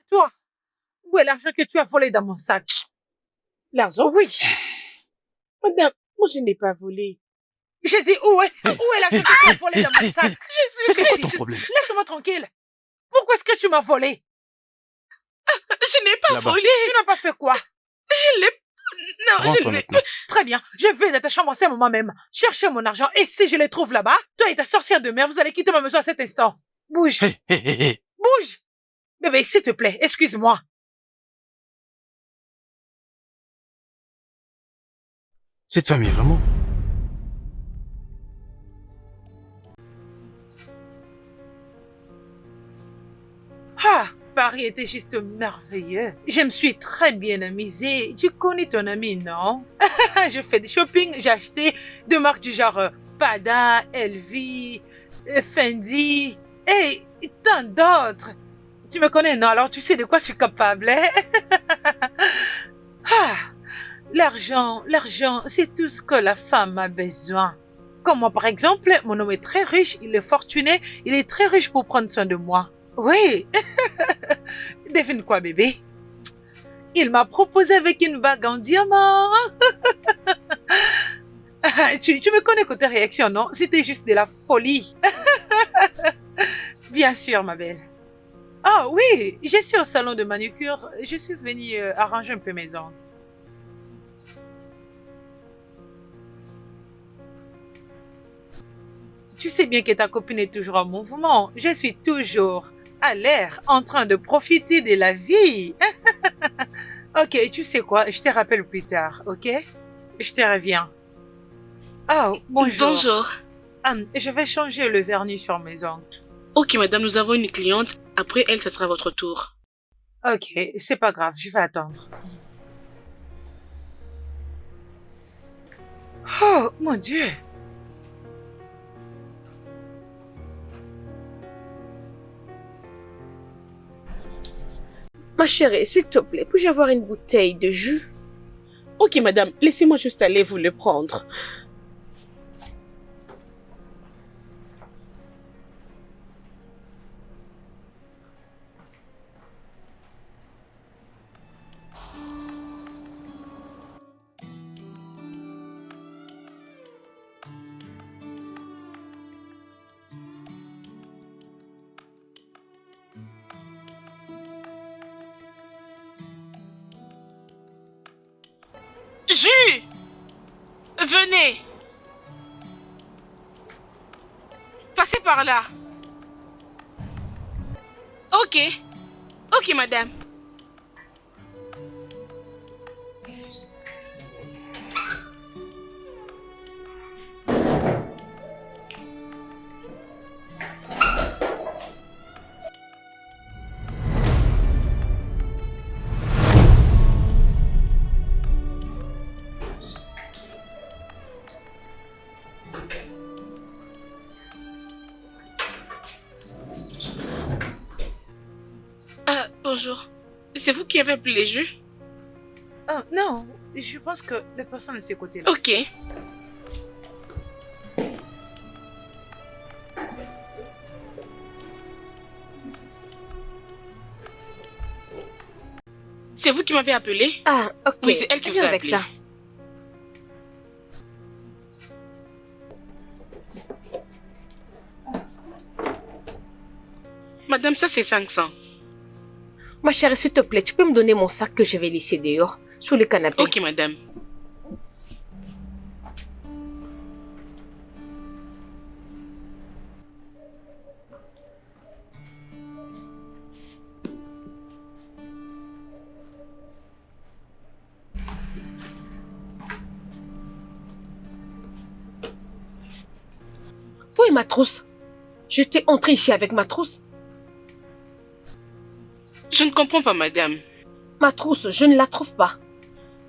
Toi, où est l'argent que tu as volé dans mon sac? L'argent? Oui. Madame, moi je n'ai pas volé. J'ai dit où est l'argent que tu as volé dans mon sac? C'est quoi ton problème? Laisse-moi tranquille. Pourquoi est-ce que tu m'as volé? Je n'ai pas volé. Tu n'as pas fait quoi? Je l'ai... Non, Rentre je l'ai... maintenant. Très bien, je vais dans ta chambre en ce moment même chercher mon argent et si je les trouve là-bas, toi et ta sorcière de merde, vous allez quitter ma maison à cet instant. Bouge, Hé. bouge. Bébé, s'il te plaît, excuse-moi. Cette femme est vraiment... Ah, Paris était juste merveilleux. Je me suis très bien amusée. Tu connais ton ami, non? Je fais du shopping, j'ai acheté de marques du genre Prada, LV, Fendi et tant d'autres. Tu me connais, non? Alors tu sais de quoi je suis capable, hein? Ah, l'argent, c'est tout ce que la femme a besoin. Comme moi, par exemple, mon homme est très riche, il est fortuné, il est très riche pour prendre soin de moi. Oui. Devine quoi, bébé? Il m'a proposé avec une bague en diamant. Tu me connais côté réaction, non? C'était juste de la folie. Bien sûr, ma belle. Ah oui, je suis au salon de manucure. Je suis venue arranger un peu mes ongles. Tu sais bien que ta copine est toujours en mouvement. Je suis toujours à l'air, en train de profiter de la vie. Ok, tu sais quoi? Je te rappelle plus tard, ok? Je te reviens. Oh, bonjour. Bonjour. Je vais changer le vernis sur mes ongles. Ok, madame, nous avons une cliente. Après elle, ce sera votre tour. Ok, c'est pas grave, je vais attendre. Oh, mon Dieu! Ma chérie, s'il te plaît, puis-je avoir une bouteille de jus? Ok, madame, laissez-moi juste aller vous le prendre. Jus! Venez! Passez par là. Ok. Ok, madame. Bonjour. C'est vous qui avez appelé les jus? Oh, non, je pense que la personne de ce côté-là. Ok. C'est vous qui m'avez appelé? Ah, ok. Oui, c'est elle qui vous Viens a avec appelé. ça. Madame, ça c'est 500. Ma chérie, s'il te plaît, tu peux me donner mon sac que je vais laisser dehors, sous le canapé? Ok, madame. Où est ma trousse? Je t'ai entré ici avec ma trousse. Je ne comprends pas, madame. Ma trousse, je ne la trouve pas.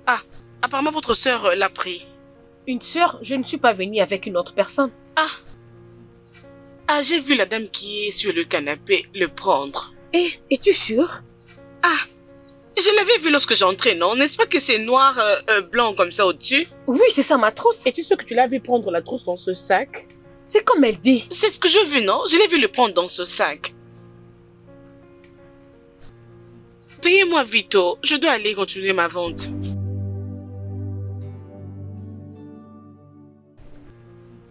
Ah, apparemment votre sœur l'a pris. Une sœur, je ne suis pas venue avec une autre personne. Ah, j'ai vu la dame qui est sur le canapé le prendre. Eh, es-tu sûre? Ah, je l'avais vu lorsque j'entrais, non? N'est-ce pas que c'est noir, blanc comme ça au-dessus? Oui, c'est ça ma trousse. Es-tu sûr que tu l'as vu prendre la trousse dans ce sac? C'est comme elle dit. C'est ce que j'ai vu, non? Je l'ai vu le prendre dans ce sac. Payez-moi vite, oh. Je dois aller continuer ma vente.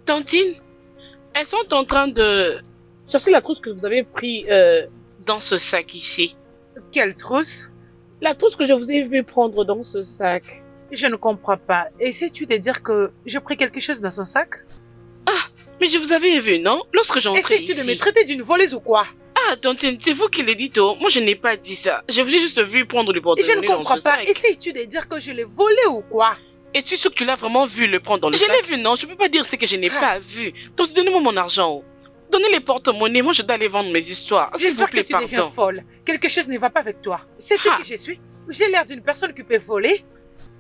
Tantine, elles sont en train de chercher la trousse que vous avez pris dans ce sac ici. Quelle trousse? La trousse que je vous ai vu prendre dans ce sac. Je ne comprends pas. Essaies-tu de dire que j'ai pris quelque chose dans son sac? Mais je vous avais vu, non? Lorsque j'entrais ici. Essaies-tu de me traiter d'une voleuse ou quoi? Ah, Tantine, c'est vous qui l'avez dit, oh. Moi, je n'ai pas dit ça. Je vous ai juste vu prendre le porte-monnaie Je ne dans comprends ce pas. sac. Essaies-tu de dire que je l'ai volé ou quoi? Es-tu sûr que tu l'as vraiment vu le prendre dans le sac? Je l'ai vu, non? Je peux pas dire ce que je n'ai pas vu. Donc, donnez-moi mon argent, oh. Donnez les porte-monnaies, moi je dois aller vendre mes histoires. S'il vous J'espère que plaît, tu deviens pardon. folle. Quelque chose ne va pas avec toi. Sais-tu Ah. qui je suis? J'ai l'air d'une personne qui peut voler.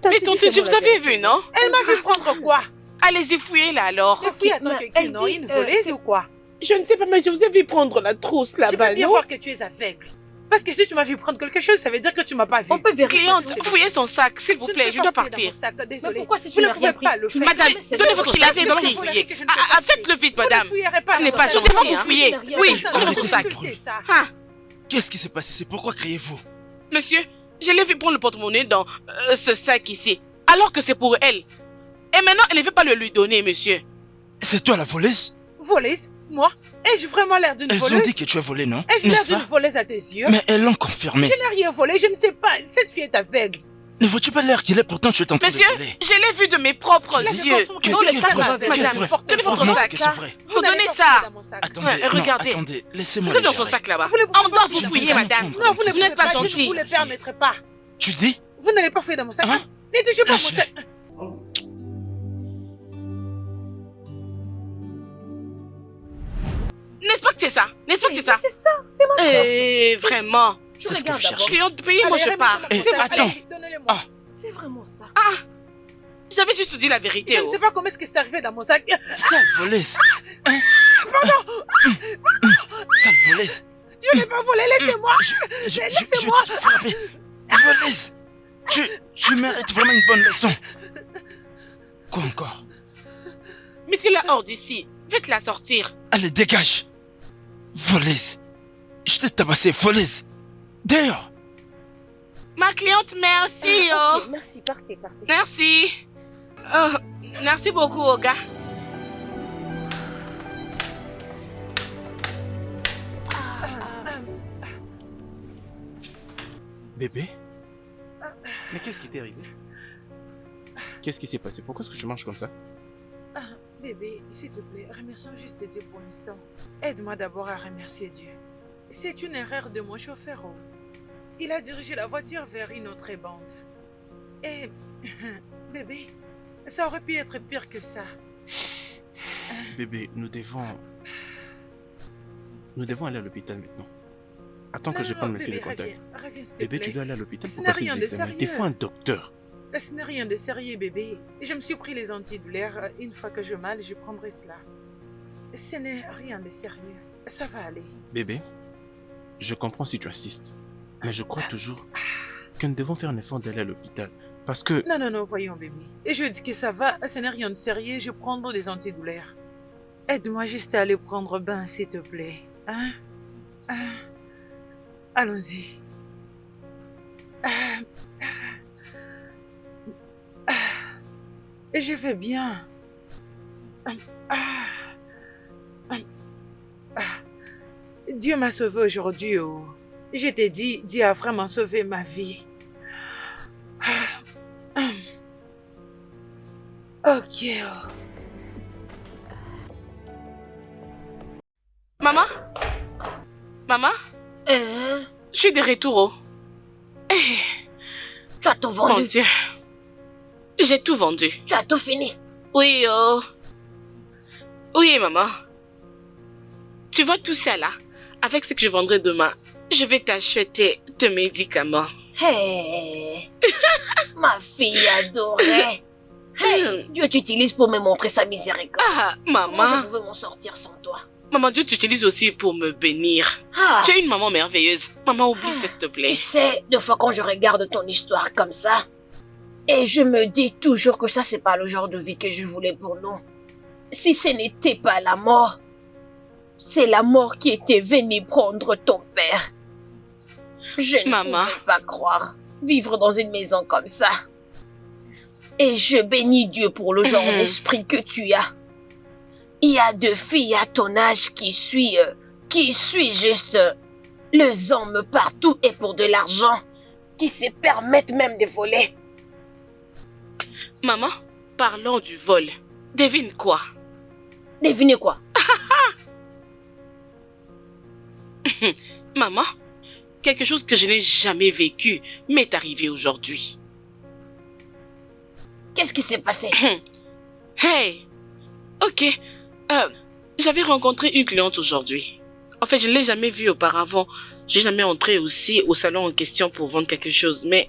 Mais Tantine, je vous avais vu, non? Elle m'a vu prendre quoi? Allez-y, fouillez là alors. Et puis attends mais que elle non, dit, une voleuse ou quoi? Je ne sais pas, mais je vous ai vu prendre la trousse Je là-bas, peux bien non? voir que tu es aveugle. Parce que si tu m'as vu prendre quelque chose, ça veut dire que tu m'as pas vu. On peut vérifier. Cliente, s'il vous plaît. fouillez son sac, s'il vous Tu ne plaît, peux je pas dois fouiller dans partir. mon sac, désolé. Mais pourquoi si tu Vous ne n'as pouvez rien pas pris? le faire. Madame, c'est donnez votre votre sac, qu'il c'est avait votre pris. sac que je ne peux pas Faites-le vite, madame. Vous ne fouillerez pas. Ce n'est dans pas ton gentil, sac. hein. Vous Fouillez. n'avez rien Oui, fait. on Arrêtez votre de sac. discuter. Ça. Ah, Qu'est-ce qui s'est passé? C'est pourquoi criez-vous? monsieur, je l'ai vu prendre le porte-monnaie dans ce sac ici, alors que c'est pour elle. Et maintenant, elle ne veut pas le lui donner, monsieur. C'est toi la voleuse? Voleuse? Moi? Ai-je vraiment l'air d'une Elles ont voleuse? dit que tu es volée, non? Ai-je l'air N'est-ce d'une pas? voleuse à tes yeux? Mais elles l'ont confirmé. Je n'ai rien volé, je ne sais pas. Cette fille est aveugle. Ne vois-tu pas l'air qu'il est? Pourtant tu es en train de Monsieur, voler. je l'ai vu de mes propres Là, je yeux. confirme que Que- dans que- le que- sac, que- madame, que- madame, que- donnez votre non, sac. que c'est vrai. Vous n'allez donnez pas ça. fouiller dans mon sac. Attendez, Ouais, non, regardez. attendez, laissez-moi Prenez le dans son gérer. sac là-bas. Vous ne pouvez On pas doit fouiller vous dans fouiller, mon madame. sac. Non, vous ne Vous pouvez n'êtes pas pas, je gentil. ne vous le permettrai pas. Tu dis? Vous n'allez pas fouiller dans mon sac. Hein? Ne touchez pas mon Lâche-le. sac. N'est-ce pas que c'est ça? N'est-ce pas que c'est ça? C'est ça, c'est ma chef. Eh, vraiment. Je C'est ce que regarde vous d'abord. cherchez. Cliente, payez-moi, Allez, je pars. remettez-moi mon Eh, sac. attends. Allez, donnez-le-moi. Ah. C'est vraiment ça. J'avais juste dit la vérité. Je ne Oh. sais pas comment est-ce que c'est arrivé dans mon sac. Sale voleuse. Hein? Sale voleuse. Je n'ai pas volé, laissez-moi. Je Laissez-moi. vais te frapper. Voleuse. Tu mérites vraiment une bonne leçon. Quoi encore? Mettez-la hors d'ici. Faites-la sortir. Allez, dégage. Voleuse. Je t'ai tabassé, voleuse. Dehors. Ma cliente, merci. Oh. Ok, merci, partez, partez. Merci. Oh, merci beaucoup, Oga. Bébé? Mais qu'est-ce qui t'est arrivé? Qu'est-ce qui s'est passé? Pourquoi est-ce que tu marches comme ça? Bébé, s'il te plaît, remercions juste Dieu pour l'instant. Aide-moi d'abord à remercier Dieu. C'est une erreur de mon chauffeur. Oh. Il a dirigé la voiture vers une autre bande. Et, bébé, ça aurait pu être pire que ça. Bébé, nous devons aller à l'hôpital maintenant. Attends que Non, je non, prenne non, mes clés de bébé, contact. reviens, s'il te Bébé, plaît. tu dois aller à l'hôpital Ce pour n'est passer rien des de examens. Il te sérieux. faut un docteur. Ce n'est rien de sérieux, bébé. Je me suis pris les antidouleurs. Une fois que je mal, je prendrai cela. Ce n'est rien de sérieux. Ça va aller. Bébé, je comprends si tu assistes. Mais je crois toujours que nous devons faire un effort d'aller à l'hôpital. Parce que... Non, non, non, voyons, bébé. Et je dis que ça va, ce n'est rien de sérieux, je prendrai des antidouleurs. Aide-moi juste à aller prendre bain, s'il te plaît. Hein? Allons-y. Et je vais bien. Dieu m'a sauvé aujourd'hui. Oh. Je t'ai dit, Dieu a vraiment sauvé ma vie. Ok. Oh. Maman? Maman? Hein? Je suis de retour. Oh. Tu as tout Mon vendu. Dieu. J'ai tout vendu. Tu as tout fini. Oui, oh. Oui, maman. Tu vois tout ça là? Avec ce que je vendrai demain, je vais t'acheter de médicaments. Hey, ma fille adorée. Hey, Dieu t'utilise pour me montrer sa miséricorde. Ah, Comment je maman. pouvais m'en sortir sans toi? Maman, Dieu t'utilise aussi pour me bénir. Ah, Tu es une maman merveilleuse. Maman, oublie ça, s'il te plaît. tu sais, des fois quand je regarde ton histoire comme ça, et je me dis toujours que ça c'est pas le genre de vie que je voulais pour nous. Si ce n'était pas la mort, c'est la mort qui était venue prendre ton père. Je ne Maman. pouvais pas croire vivre dans une maison comme ça. Et je bénis Dieu pour le genre d'esprit que tu as. Il y a 2 filles à ton âge qui suit juste les hommes partout et pour de l'argent, qui se permettent même de voler. Maman, parlons du vol. Devine quoi? Devinez quoi? Maman, quelque chose que je n'ai jamais vécu m'est arrivé aujourd'hui. Qu'est-ce qui s'est passé? Hey! Ok. J'avais rencontré une cliente aujourd'hui. En fait, je ne l'ai jamais vue auparavant. Je n'ai jamais entré aussi au salon en question pour vendre quelque chose. Mais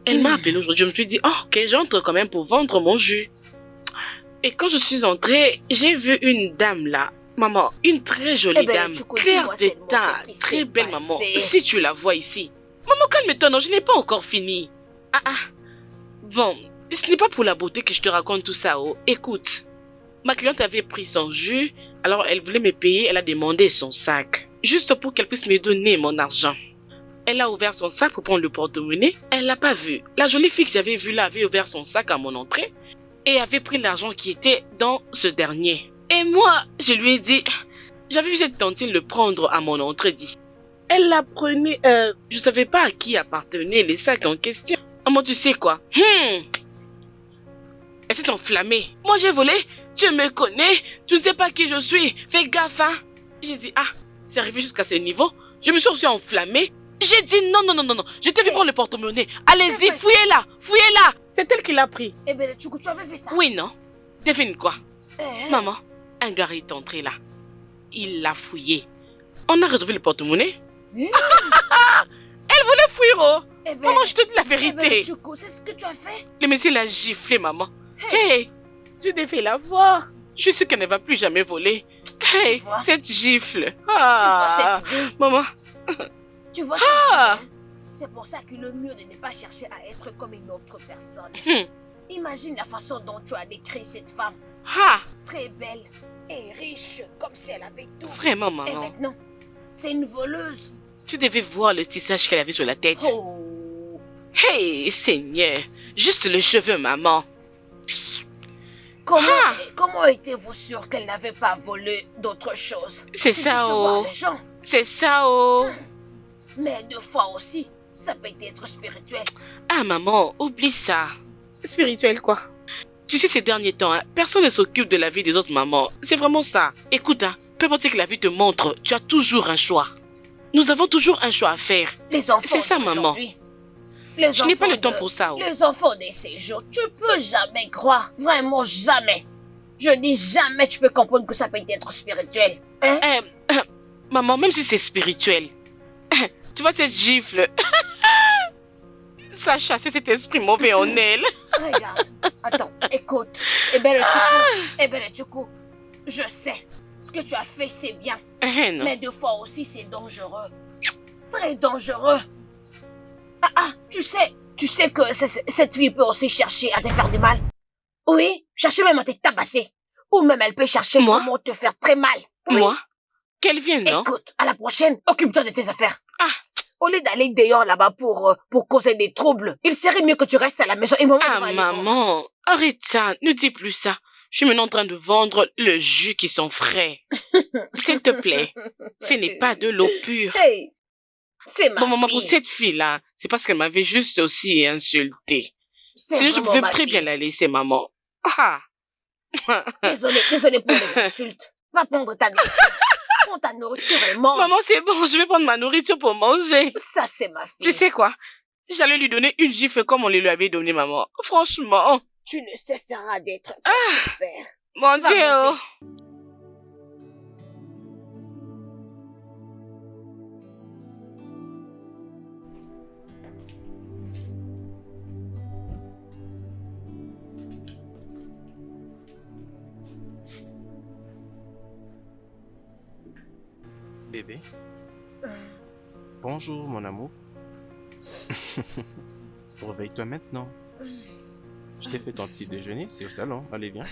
elle m'a appelé aujourd'hui. Je me suis dit, oh, ok, j'entre quand même pour vendre mon jus. Et quand je suis entrée, j'ai vu une dame là. Maman, une très jolie dame. Claire d'état, très belle maman. Si tu la vois ici. Maman, calme-toi, non, je n'ai pas encore fini. Bon, ce n'est pas pour la beauté que je te raconte tout ça, oh. Écoute. Ma cliente avait pris son jus, alors elle voulait me payer, elle a demandé son sac. Juste pour qu'elle puisse me donner mon argent. Elle a ouvert son sac pour prendre le porte-monnaie, elle l'a pas vu. La jolie fille que j'avais vue là avait ouvert son sac à mon entrée et avait pris l'argent qui était dans ce dernier. Et moi, je lui ai dit, j'avais vu cette tantine le prendre à mon entrée d'ici. Elle la prenait, je savais pas à qui appartenaient les sacs en question. Maman, tu sais quoi? Elle s'est enflammée. Moi, j'ai volé. Tu me connais. Tu ne sais pas qui je suis. Fais gaffe, hein. J'ai dit, c'est arrivé jusqu'à ce niveau. Je me suis aussi enflammée. J'ai dit, non. Je t'ai vu prendre le porte-monnaie. Allez-y, fouillez-la. Fouillez-la. C'est elle qui l'a pris. Eh bien, tu avais fait ça? Oui, non. Devine quoi? Maman, un gars est entré là. Il l'a fouillé. On a retrouvé le porte-monnaie. Elle voulait fuir, oh. Maman, je te dis la vérité. C'est ce que tu as fait? Le monsieur l'a giflé, maman. Hey, tu devais la voir. Je suis sûre qu'elle ne va plus jamais voler. Hey, cette gifle. Tu vois cette vie? Maman. Tu vois cette vie? C'est pour ça que le mieux de ne pas chercher à être comme une autre personne. Imagine la façon dont tu as décrit cette femme. Très belle et riche, comme si elle avait tout. Vraiment, maman. Et maintenant, c'est une voleuse. Tu devais voir le tissage qu'elle avait sur la tête. Oh. Hey, Seigneur. Juste le cheveu, maman. Comment étiez-vous sûr qu'elle n'avait pas volé d'autres choses? C'est ça, oh. C'est ça, oh. Mais 2 fois aussi, ça peut être spirituel. Maman, oublie ça. Spirituel, quoi? Tu sais, ces derniers temps, personne ne s'occupe de la vie des autres mamans. C'est vraiment ça. Écoute, peu importe ce que la vie te montre, tu as toujours un choix. Nous avons toujours un choix à faire. Les enfants. C'est ça, maman. Je n'ai pas le temps pour ça. Les enfants de ces jours, tu peux jamais croire. Vraiment jamais. Je dis jamais tu peux comprendre que ça peut être spirituel. Maman, même si c'est spirituel, tu vois cette gifle, ça a chassé cet esprit mauvais en elle. Regarde, attends, écoute. Le Tchoukou, je sais. Ce que tu as fait, c'est bien. Non. Mais 2 fois aussi, c'est dangereux. Très dangereux. Tu sais que cette fille peut aussi chercher à te faire du mal. Oui, chercher même à te tabasser. Ou même elle peut chercher comment te faire très mal. Oui. Moi? Qu'elle vienne, non? Écoute, à la prochaine, occupe-toi de tes affaires. Au lieu d'aller dehors là-bas pour causer des troubles, il serait mieux que tu restes à la maison et moi, maman, arrête ça, ne dis plus ça. Je suis maintenant en train de vendre le jus qui sont frais. S'il te plaît, ce n'est pas de l'eau pure. Hey, c'est ma fille. Maman, pour cette fille-là, c'est parce qu'elle m'avait juste aussi insulté. Sinon, je pouvais très bien la laisser, maman. Désolée pour les insultes. Va prendre ta nourriture. Prends ta nourriture et mange. Maman, c'est bon, je vais prendre ma nourriture pour manger. Ça, c'est ma fille. Tu sais quoi? J'allais lui donner une gifle comme on lui avait donné, maman. Franchement. Tu ne cesseras d'être ton père. Mon Dieu. Bébé. Bonjour, mon amour. Réveille-toi maintenant. Je t'ai fait ton petit déjeuner, c'est au salon. Allez, viens.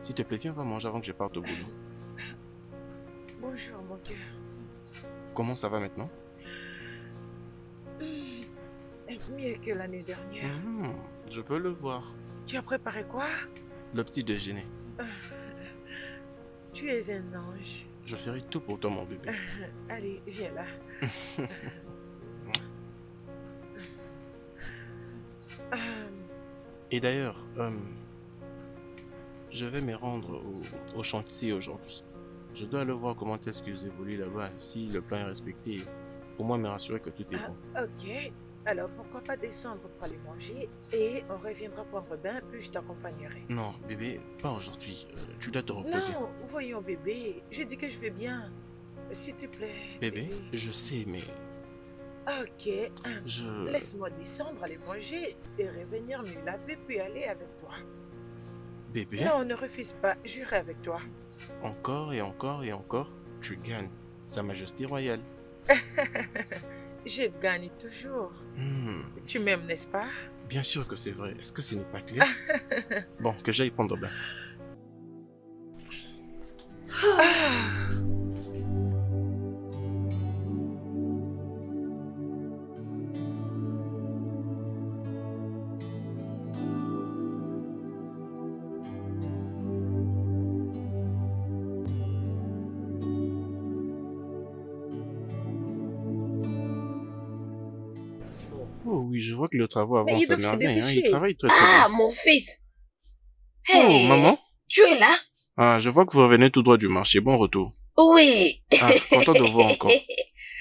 S'il te plaît, viens, on va manger avant que je parte au boulot. Bonjour, mon cœur. Comment ça va maintenant? Mieux que l'année dernière. Je peux le voir. Tu as préparé quoi? Le petit déjeuner. Tu es un ange. Je ferai tout pour toi, mon bébé. Allez, viens là. Et d'ailleurs, je vais me rendre au chantier aujourd'hui. Je dois aller voir comment est-ce qu'ils évoluent là-bas. Si le plan est respecté, au moins me rassurer que tout est bon. Ok. Alors, pourquoi pas descendre pour aller manger et on reviendra prendre bain, puis je t'accompagnerai. Non, bébé, pas aujourd'hui. Tu dois te reposer. Non, voyons bébé, je dis que je vais bien. S'il te plaît. Bébé, je sais, mais Ok, je... laisse-moi descendre, aller manger et revenir me laver puis aller avec toi. Bébé, Non, ne refuse pas, j'irai avec toi. encore et encore et encore, tu gagnes. Sa Majesté royale. Je gagne toujours. Tu m'aimes, n'est-ce pas? Bien sûr que c'est vrai. Est-ce que ce n'est pas clair? Bon, que j'aille prendre bain. Oh oui, je vois que le travail Mais avance ils à doivent se merveille. Hein. dépêcher. Il travaille très très Ah, bien. mon fils. Oh, Hey, maman? tu es là? Ah, je vois que vous revenez tout droit du marché. Bon retour. Oui. Ah, content de vous voir encore.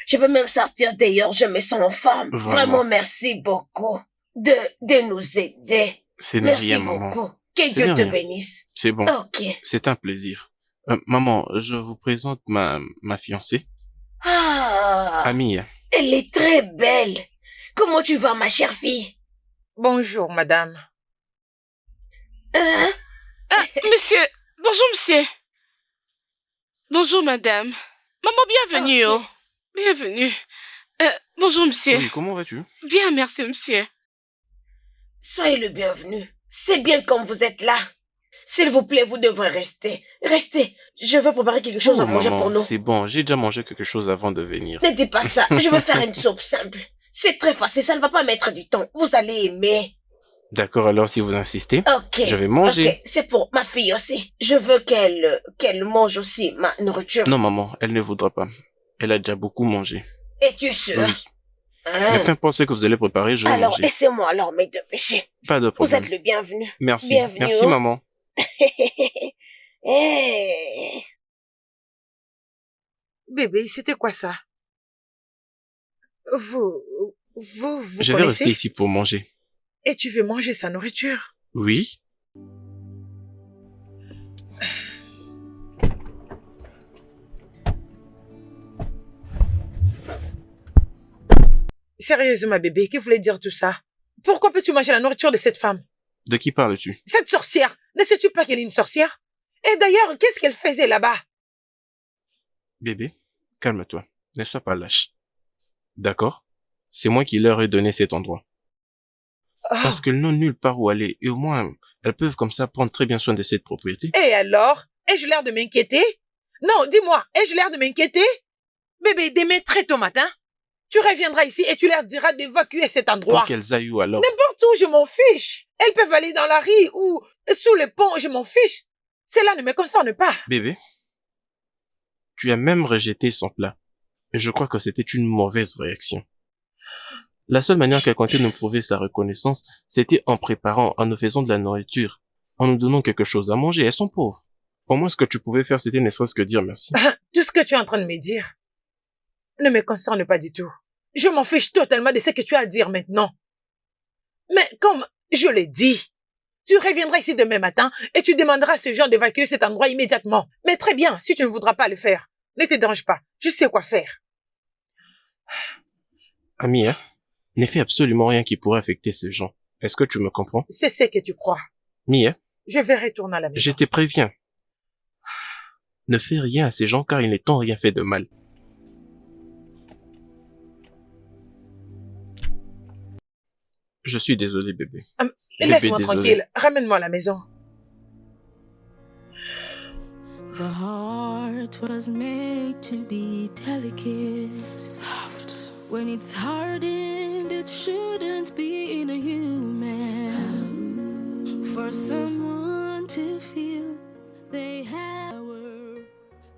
Je peux même sortir d'ailleurs, je me sens en forme. Vraiment. Vraiment, merci beaucoup de nous aider. Ce n'est Merci rien, maman. beaucoup. Que Ce Dieu n'est te rien. bénisse. C'est bon. Ok. C'est un plaisir. Maman, je vous présente ma fiancée, Ah, Amie. elle est très belle. Comment tu vas, ma chère fille? Bonjour, madame. Hein? Ah, monsieur. Bonjour, monsieur. Bonjour, madame. Maman, bienvenue. Ok. Oh. Bienvenue. Bonjour, monsieur. Oui, comment vas-tu? Bien, merci, monsieur. Soyez le bienvenu. C'est bien comme vous êtes là. S'il vous plaît, vous devrez rester. Restez. Je veux préparer quelque chose Oh, à manger maman, pour nous. c'est bon. J'ai déjà mangé quelque chose avant de venir. Ne dites pas ça. Je vais faire une soupe simple. C'est très facile. Ça ne va pas mettre du temps. Vous allez aimer. D'accord, alors si vous insistez, Ok. je vais manger. Ok. C'est pour ma fille aussi. Je veux qu'elle mange aussi ma nourriture. Non, maman, elle ne voudra pas. Elle a déjà beaucoup mangé. Es-tu sûr? Oui. Hein? Mais peu importe ce que vous allez préparer, je vais Alors, manger. laissez-moi alors mes deux péchés. Pas de Vous problème. êtes le bienvenu. Merci. Bienvenue, Merci, hein. maman. Hey. Bébé, c'était quoi ça? Vous Je vais connaissez? rester ici pour manger. Et tu veux manger sa nourriture? Oui? Sérieusement, bébé, que voulait dire tout ça? Pourquoi peux-tu manger la nourriture de cette femme? De qui parles-tu? Cette sorcière, ne sais-tu pas qu'elle est une sorcière? Et d'ailleurs, qu'est-ce qu'elle faisait là-bas? Bébé, calme-toi. Ne sois pas lâche. D'accord? C'est moi qui leur ai donné cet endroit. Ah. Parce qu'elles n'ont nulle part où aller. Et au moins, elles peuvent comme ça prendre très bien soin de cette propriété. Et alors? Ai-je l'air de m'inquiéter? Non, dis-moi, ai-je l'air de m'inquiéter? Bébé, demain très tôt matin, tu reviendras ici et tu leur diras d'évacuer cet endroit. Pour qu'elles aillent où alors? N'importe où, je m'en fiche. Elles peuvent aller dans la rue ou sous le pont, je m'en fiche. Cela ne me concerne pas. Bébé, tu as même rejeté son plat. Et je crois que c'était une mauvaise réaction. La seule manière qu'elle comptait nous prouver sa reconnaissance, c'était en préparant, en nous faisant de la nourriture, en nous donnant quelque chose à manger. Elles sont pauvres. Au moins, ce que tu pouvais faire, c'était ne serait-ce que dire merci. Tout ce que tu es en train de me dire ne me concerne pas du tout. Je m'en fiche totalement de ce que tu as à dire maintenant. Mais comme je l'ai dit, tu reviendras ici demain matin et tu demanderas à ces gens d'évacuer cet endroit immédiatement. Mais très bien, si tu ne voudras pas le faire, ne te dérange pas. Je sais quoi faire. Ami, hein, ne fais absolument rien qui pourrait affecter ces gens. Est-ce que tu me comprends? C'est ce que tu crois. Mia, Je vais retourner à la maison. je te préviens. Ne fais rien à ces gens car ils ne t'ont rien fait de mal. Je suis désolé, bébé. Bébé, Laisse-moi désolé. tranquille. Ramène-moi à la maison. The heart was made to be delicate, soft. When it's hardened, it shouldn't be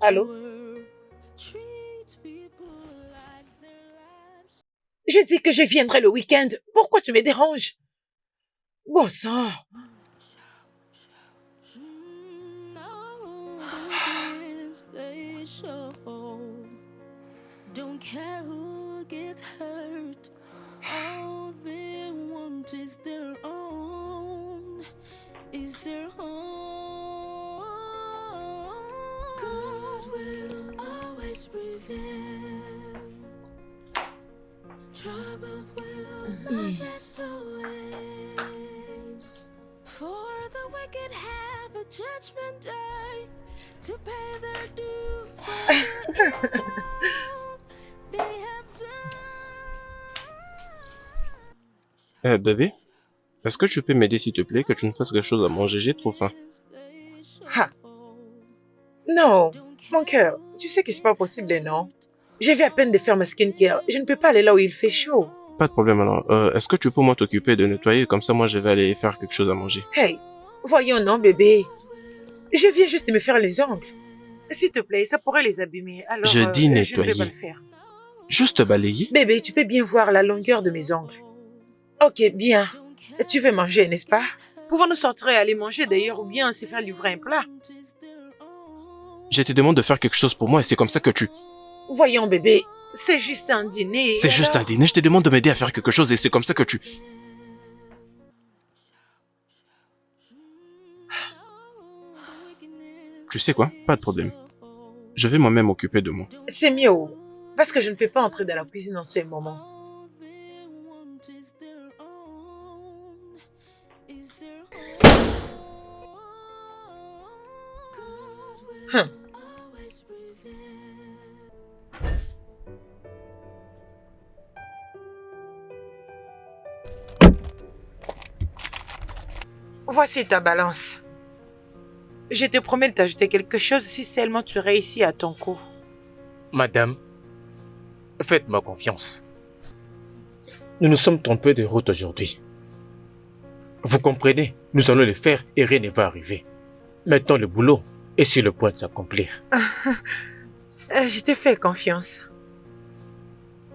Allô? Je dis que je viendrai le week-end. Pourquoi tu me déranges? Bon sang. Don't care who gets hurt. All they want is their own. Is their own. God will always prevail. Troubles will not last always. For the wicked have a judgment day to pay their dues. They have done. Bébé, est-ce que tu peux m'aider s'il te plaît, que tu me fasses quelque chose à manger, j'ai trop faim. Ah. Non, mon cœur, tu sais que c'est pas possible, non? Je viens à peine de faire ma skincare. Je ne peux pas aller là où il fait chaud. Pas de problème alors. Est-ce que tu peux moi t'occuper de nettoyer, comme ça moi je vais aller faire quelque chose à manger. Hey, voyons non, bébé. Je viens juste de me faire les ongles. S'il te plaît, ça pourrait les abîmer. Alors, Je dis je ne vais nettoyer. pas le faire. Juste balayer? Bébé, tu peux bien voir la longueur de mes ongles. Ok, bien. Tu veux manger, n'est-ce pas? Pouvons-nous sortir et aller manger d'ailleurs ou bien se faire livrer un plat? Je te demande de faire quelque chose pour moi et c'est comme ça que tu... Voyons, bébé, c'est juste un dîner. C'est juste un dîner, je te demande de m'aider à faire quelque chose et c'est comme ça que tu... Tu sais quoi? Pas de problème. Je vais moi-même m'occuper de moi. C'est mieux, parce que je ne peux pas entrer dans la cuisine en ce moment. Hum. Voici ta balance. Je te promets de t'ajouter quelque chose si seulement tu réussis à ton coup. Madame, faites-moi confiance. Nous nous sommes trompés de route aujourd'hui. Vous comprenez, nous allons le faire et rien ne va arriver. Maintenant, le boulot est sur le point de s'accomplir. Je te fais confiance.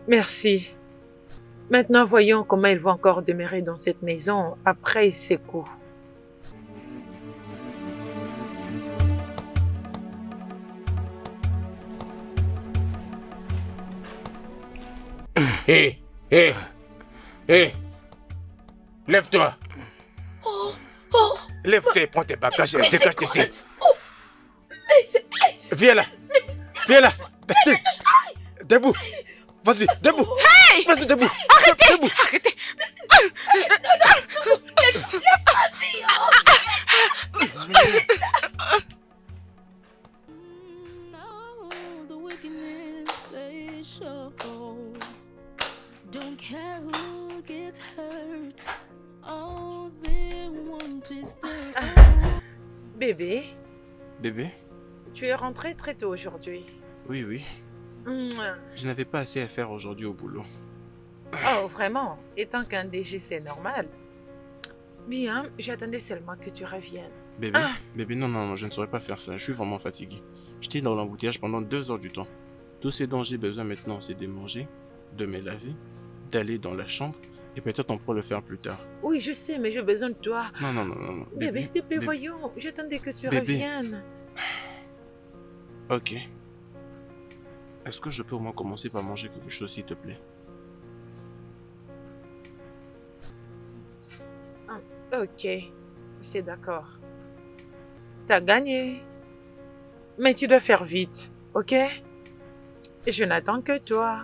Merci. Maintenant, voyons comment ils vont encore demeurer dans cette maison après ces coups. Hé, hé, hé, lève-toi. Lève-toi et prends tes bagages et dégage d'ici. Viens là. Viens là. Debout. Vas-y, debout. Hey! Vas-y, debout. Arrêtez! Debout. Arrêtez! No, the wickedness they show. Don't care who gets hurt. All they want is their own. Bébé, Bébé? tu es rentré très tôt aujourd'hui. Oui, oui. Mouah. Je n'avais pas assez à faire aujourd'hui au boulot. Oh, vraiment? Étant qu'un DG, c'est normal. Bien, j'attendais seulement que tu reviennes. Bébé? Ah. Bébé, non, non, non, je ne saurais pas faire ça. Je suis vraiment fatigué. J'étais dans l'embouteillage pendant 2 heures du temps. Tout ce dont j'ai besoin maintenant, c'est de manger, de me laver, d'aller dans la chambre, et peut-être on pourra le faire plus tard. Oui, je sais, mais j'ai besoin de toi. Non, non, non, non, non. Bébé, s'il te plaît, bébé. voyons. J'attendais que tu Bébé. reviennes. Ok. Est-ce que je peux au moins commencer par manger quelque chose, s'il te plaît? Ok, c'est d'accord. T'as gagné. Mais tu dois faire vite, ok? Je n'attends que toi.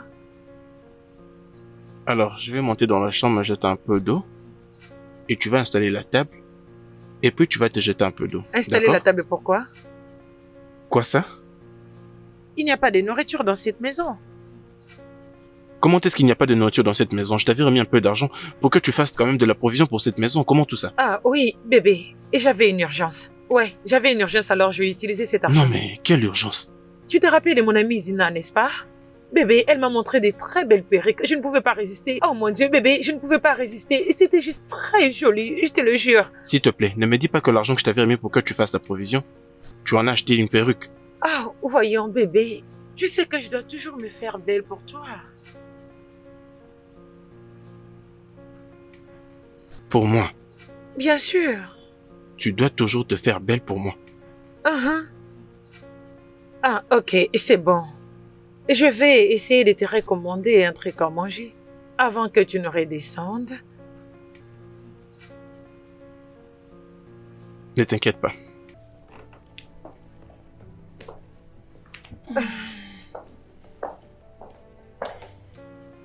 Alors, je vais monter dans la chambre, me jeter un peu d'eau, et tu vas installer la table, et puis tu vas te jeter un peu d'eau. Installer D'accord? la table, pourquoi? Quoi ça? Il n'y a pas de nourriture dans cette maison. Comment est-ce qu'il n'y a pas de nourriture dans cette maison? Je t'avais remis un peu d'argent pour que tu fasses quand même de la provision pour cette maison. Comment tout ça? Ah oui, bébé. Et j'avais une urgence. Ouais, j'avais une urgence, alors je vais utiliser cet argent. Non mais, quelle urgence? Tu te rappelles de mon amie Zina, n'est-ce pas? Bébé, elle m'a montré des très belles perruques. Je ne pouvais pas résister. Oh mon Dieu, bébé, je ne pouvais pas résister. Et c'était juste très joli, je te le jure. S'il te plaît, ne me dis pas que l'argent que je t'avais remis pour que tu fasses la provision, tu en as acheté une perruque. Ah, voyons, bébé. Tu sais que je dois toujours me faire belle pour toi. Pour moi. Bien sûr. Tu dois toujours te faire belle pour moi. Uh-huh. Ah, ok, c'est bon. Je vais essayer de te recommander un truc à manger avant que tu ne redescendes. Ne t'inquiète pas.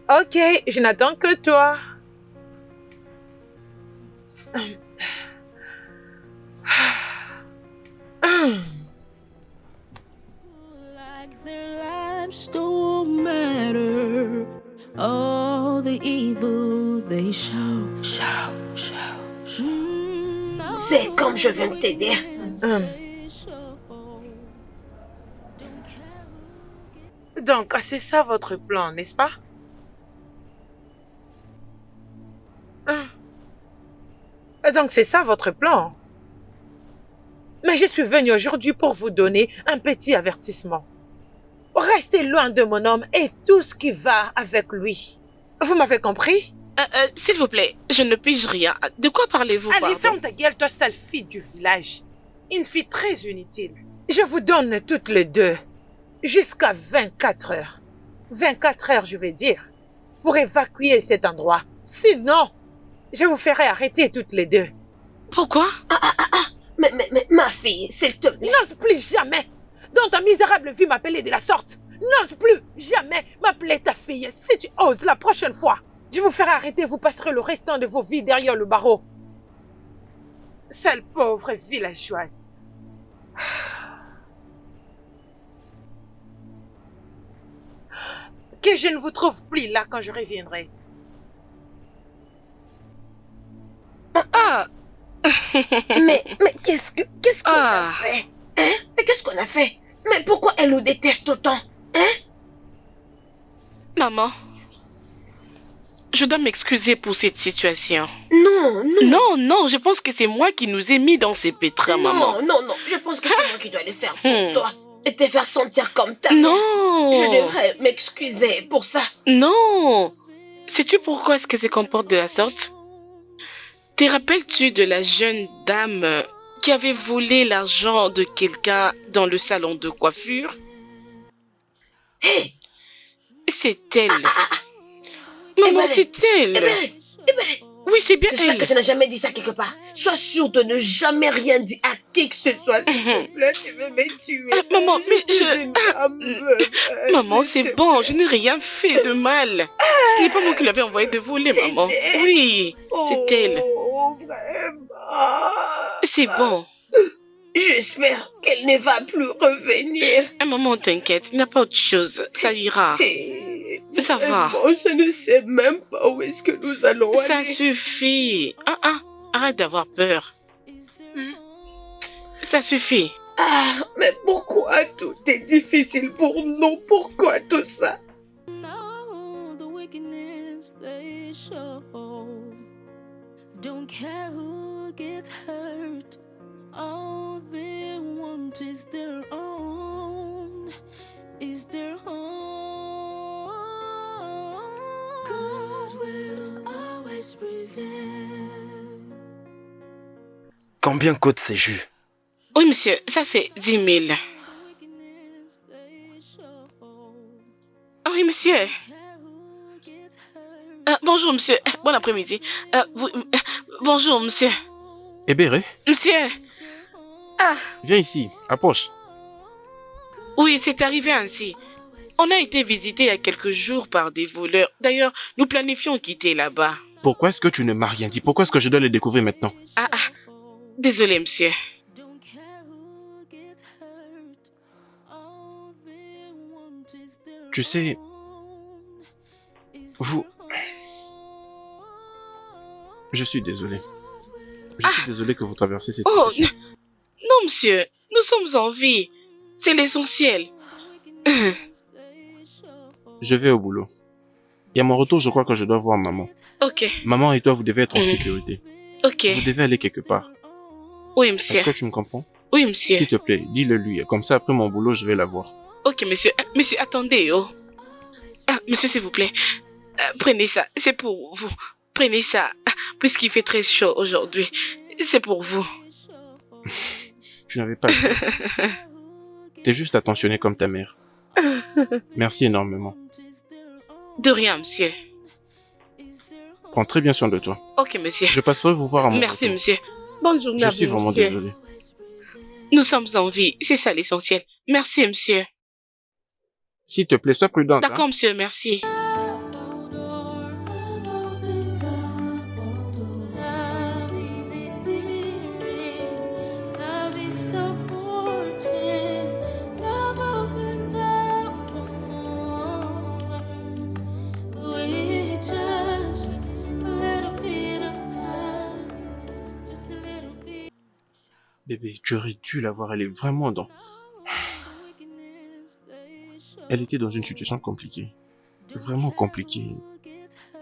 Ok, je n'attends que toi. Like their lives don't matter. All the evil they show. C'est comme je viens de te dire. Donc, c'est ça votre plan, n'est-ce pas? Donc, c'est ça votre plan. Mais je suis venue aujourd'hui pour vous donner un petit avertissement. Restez loin de mon homme et tout ce qui va avec lui. Vous m'avez compris? S'il vous plaît, je ne pige rien. De quoi parlez-vous, Allez, pardon? ferme ta gueule, toi, sale fille du village. Une fille très inutile. Je vous donne toutes les deux jusqu'à 24 heures. 24 heures, je vais dire, pour évacuer cet endroit. Sinon, je vous ferai arrêter toutes les deux. Pourquoi? Mais ma fille, s'il te plaît. N'ose plus jamais, dans ta misérable vie, m'appeler de la sorte. N'ose plus jamais m'appeler ta fille. Si tu oses la prochaine fois, je vous ferai arrêter, vous passerez le restant de vos vies derrière le barreau. Sale pauvre villageoise. Que je ne vous trouve plus là quand je reviendrai. Ah! Mais qu'est-ce qu'on a Ah. fait? Hein? Mais qu'est-ce qu'on a fait? Mais pourquoi elle nous déteste autant? Hein? Maman, je dois m'excuser pour cette situation. Non. Non, je pense que c'est moi qui nous ai mis dans ces pétrins, maman. Non. Je pense que c'est moi qui dois le faire pour toi. Et te faire sentir comme ta mère. Non! Je devrais m'excuser pour ça. Non! Sais-tu pourquoi est-ce qu'elle se comporte de la sorte? Te rappelles-tu de la jeune dame qui avait volé l'argent de quelqu'un dans le salon de coiffure? Hé! C'est elle. ben, Maman, c'est elle. Eh ben, Oui, c'est bien j'espère elle. que tu n'as jamais dit ça quelque part. Sois sûr de ne jamais rien dire à qui que ce soit. S'il te plaît, tu veux me tuer. Maman, mais je... Maman, c'est bon, je n'ai rien fait de mal. Ce n'est pas moi qui l'avais envoyé de voler, C'est maman. elle. Oui, c'est elle. Oh, vraiment. C'est bon. J'espère qu'elle ne va plus revenir. Maman, t'inquiète, il n'y a pas autre chose. Ça ira. Et Ça va. vraiment, je ne sais même pas où est-ce que nous allons Ça aller. suffit. Arrête d'avoir peur. Ça suffit. Ah, mais pourquoi tout est difficile pour nous? Pourquoi tout ça? No, the wickedness they show. Don't care who gets hurt. All they want is their own. Is their own. God will always prevail. Combien coûte ces jus? Oui, monsieur, ça c'est 10 000. Wickedness they show. Oui, monsieur. Care who gets hurt. Bonjour, monsieur. Bon après-midi. Bonjour, monsieur. Ebere, Monsieur. viens ici, approche. Oui, c'est arrivé ainsi. On a été visité il y a quelques jours par des voleurs. D'ailleurs, nous planifions quitter là-bas. Pourquoi est-ce que tu ne m'as rien dit? Pourquoi est-ce que je dois le découvrir maintenant? Désolé, monsieur. Don't care who gets hurt. All they want is their Tu sais, own. Is vous... their Je suis désolé. Je suis désolé que vous traversez cette Oh, situation. non, monsieur. Nous sommes en vie. C'est l'essentiel. Je vais au boulot. Et à mon retour, je crois que je dois voir maman. Ok, Maman et toi, vous devez être en sécurité. ok. Vous devez aller quelque part. Oui, Est-ce monsieur. que tu me comprends? Oui, monsieur. S'il te plaît, dis-le lui. Comme ça, après mon boulot, je vais la voir. Ok, monsieur. Monsieur, attendez, oh. Monsieur, s'il vous plaît. Prenez ça. C'est pour vous. Prenez ça. Puisqu'il fait très chaud aujourd'hui. C'est pour vous. Tu n'avais pas le temps. T'es juste attentionné comme ta mère. Merci énormément. De rien, monsieur. Prends très bien soin de toi. Ok, monsieur. Je passerai vous voir à mon Merci, retour. monsieur. Bonne journée Je à suis vous, vraiment monsieur. désolé. Nous sommes en vie. C'est ça l'essentiel. Merci, monsieur. S'il te plaît, sois prudente. D'accord, Hein. monsieur. Merci. Bébé, tu aurais dû la voir. Elle est vraiment dans... Elle était dans une situation compliquée. Vraiment compliquée.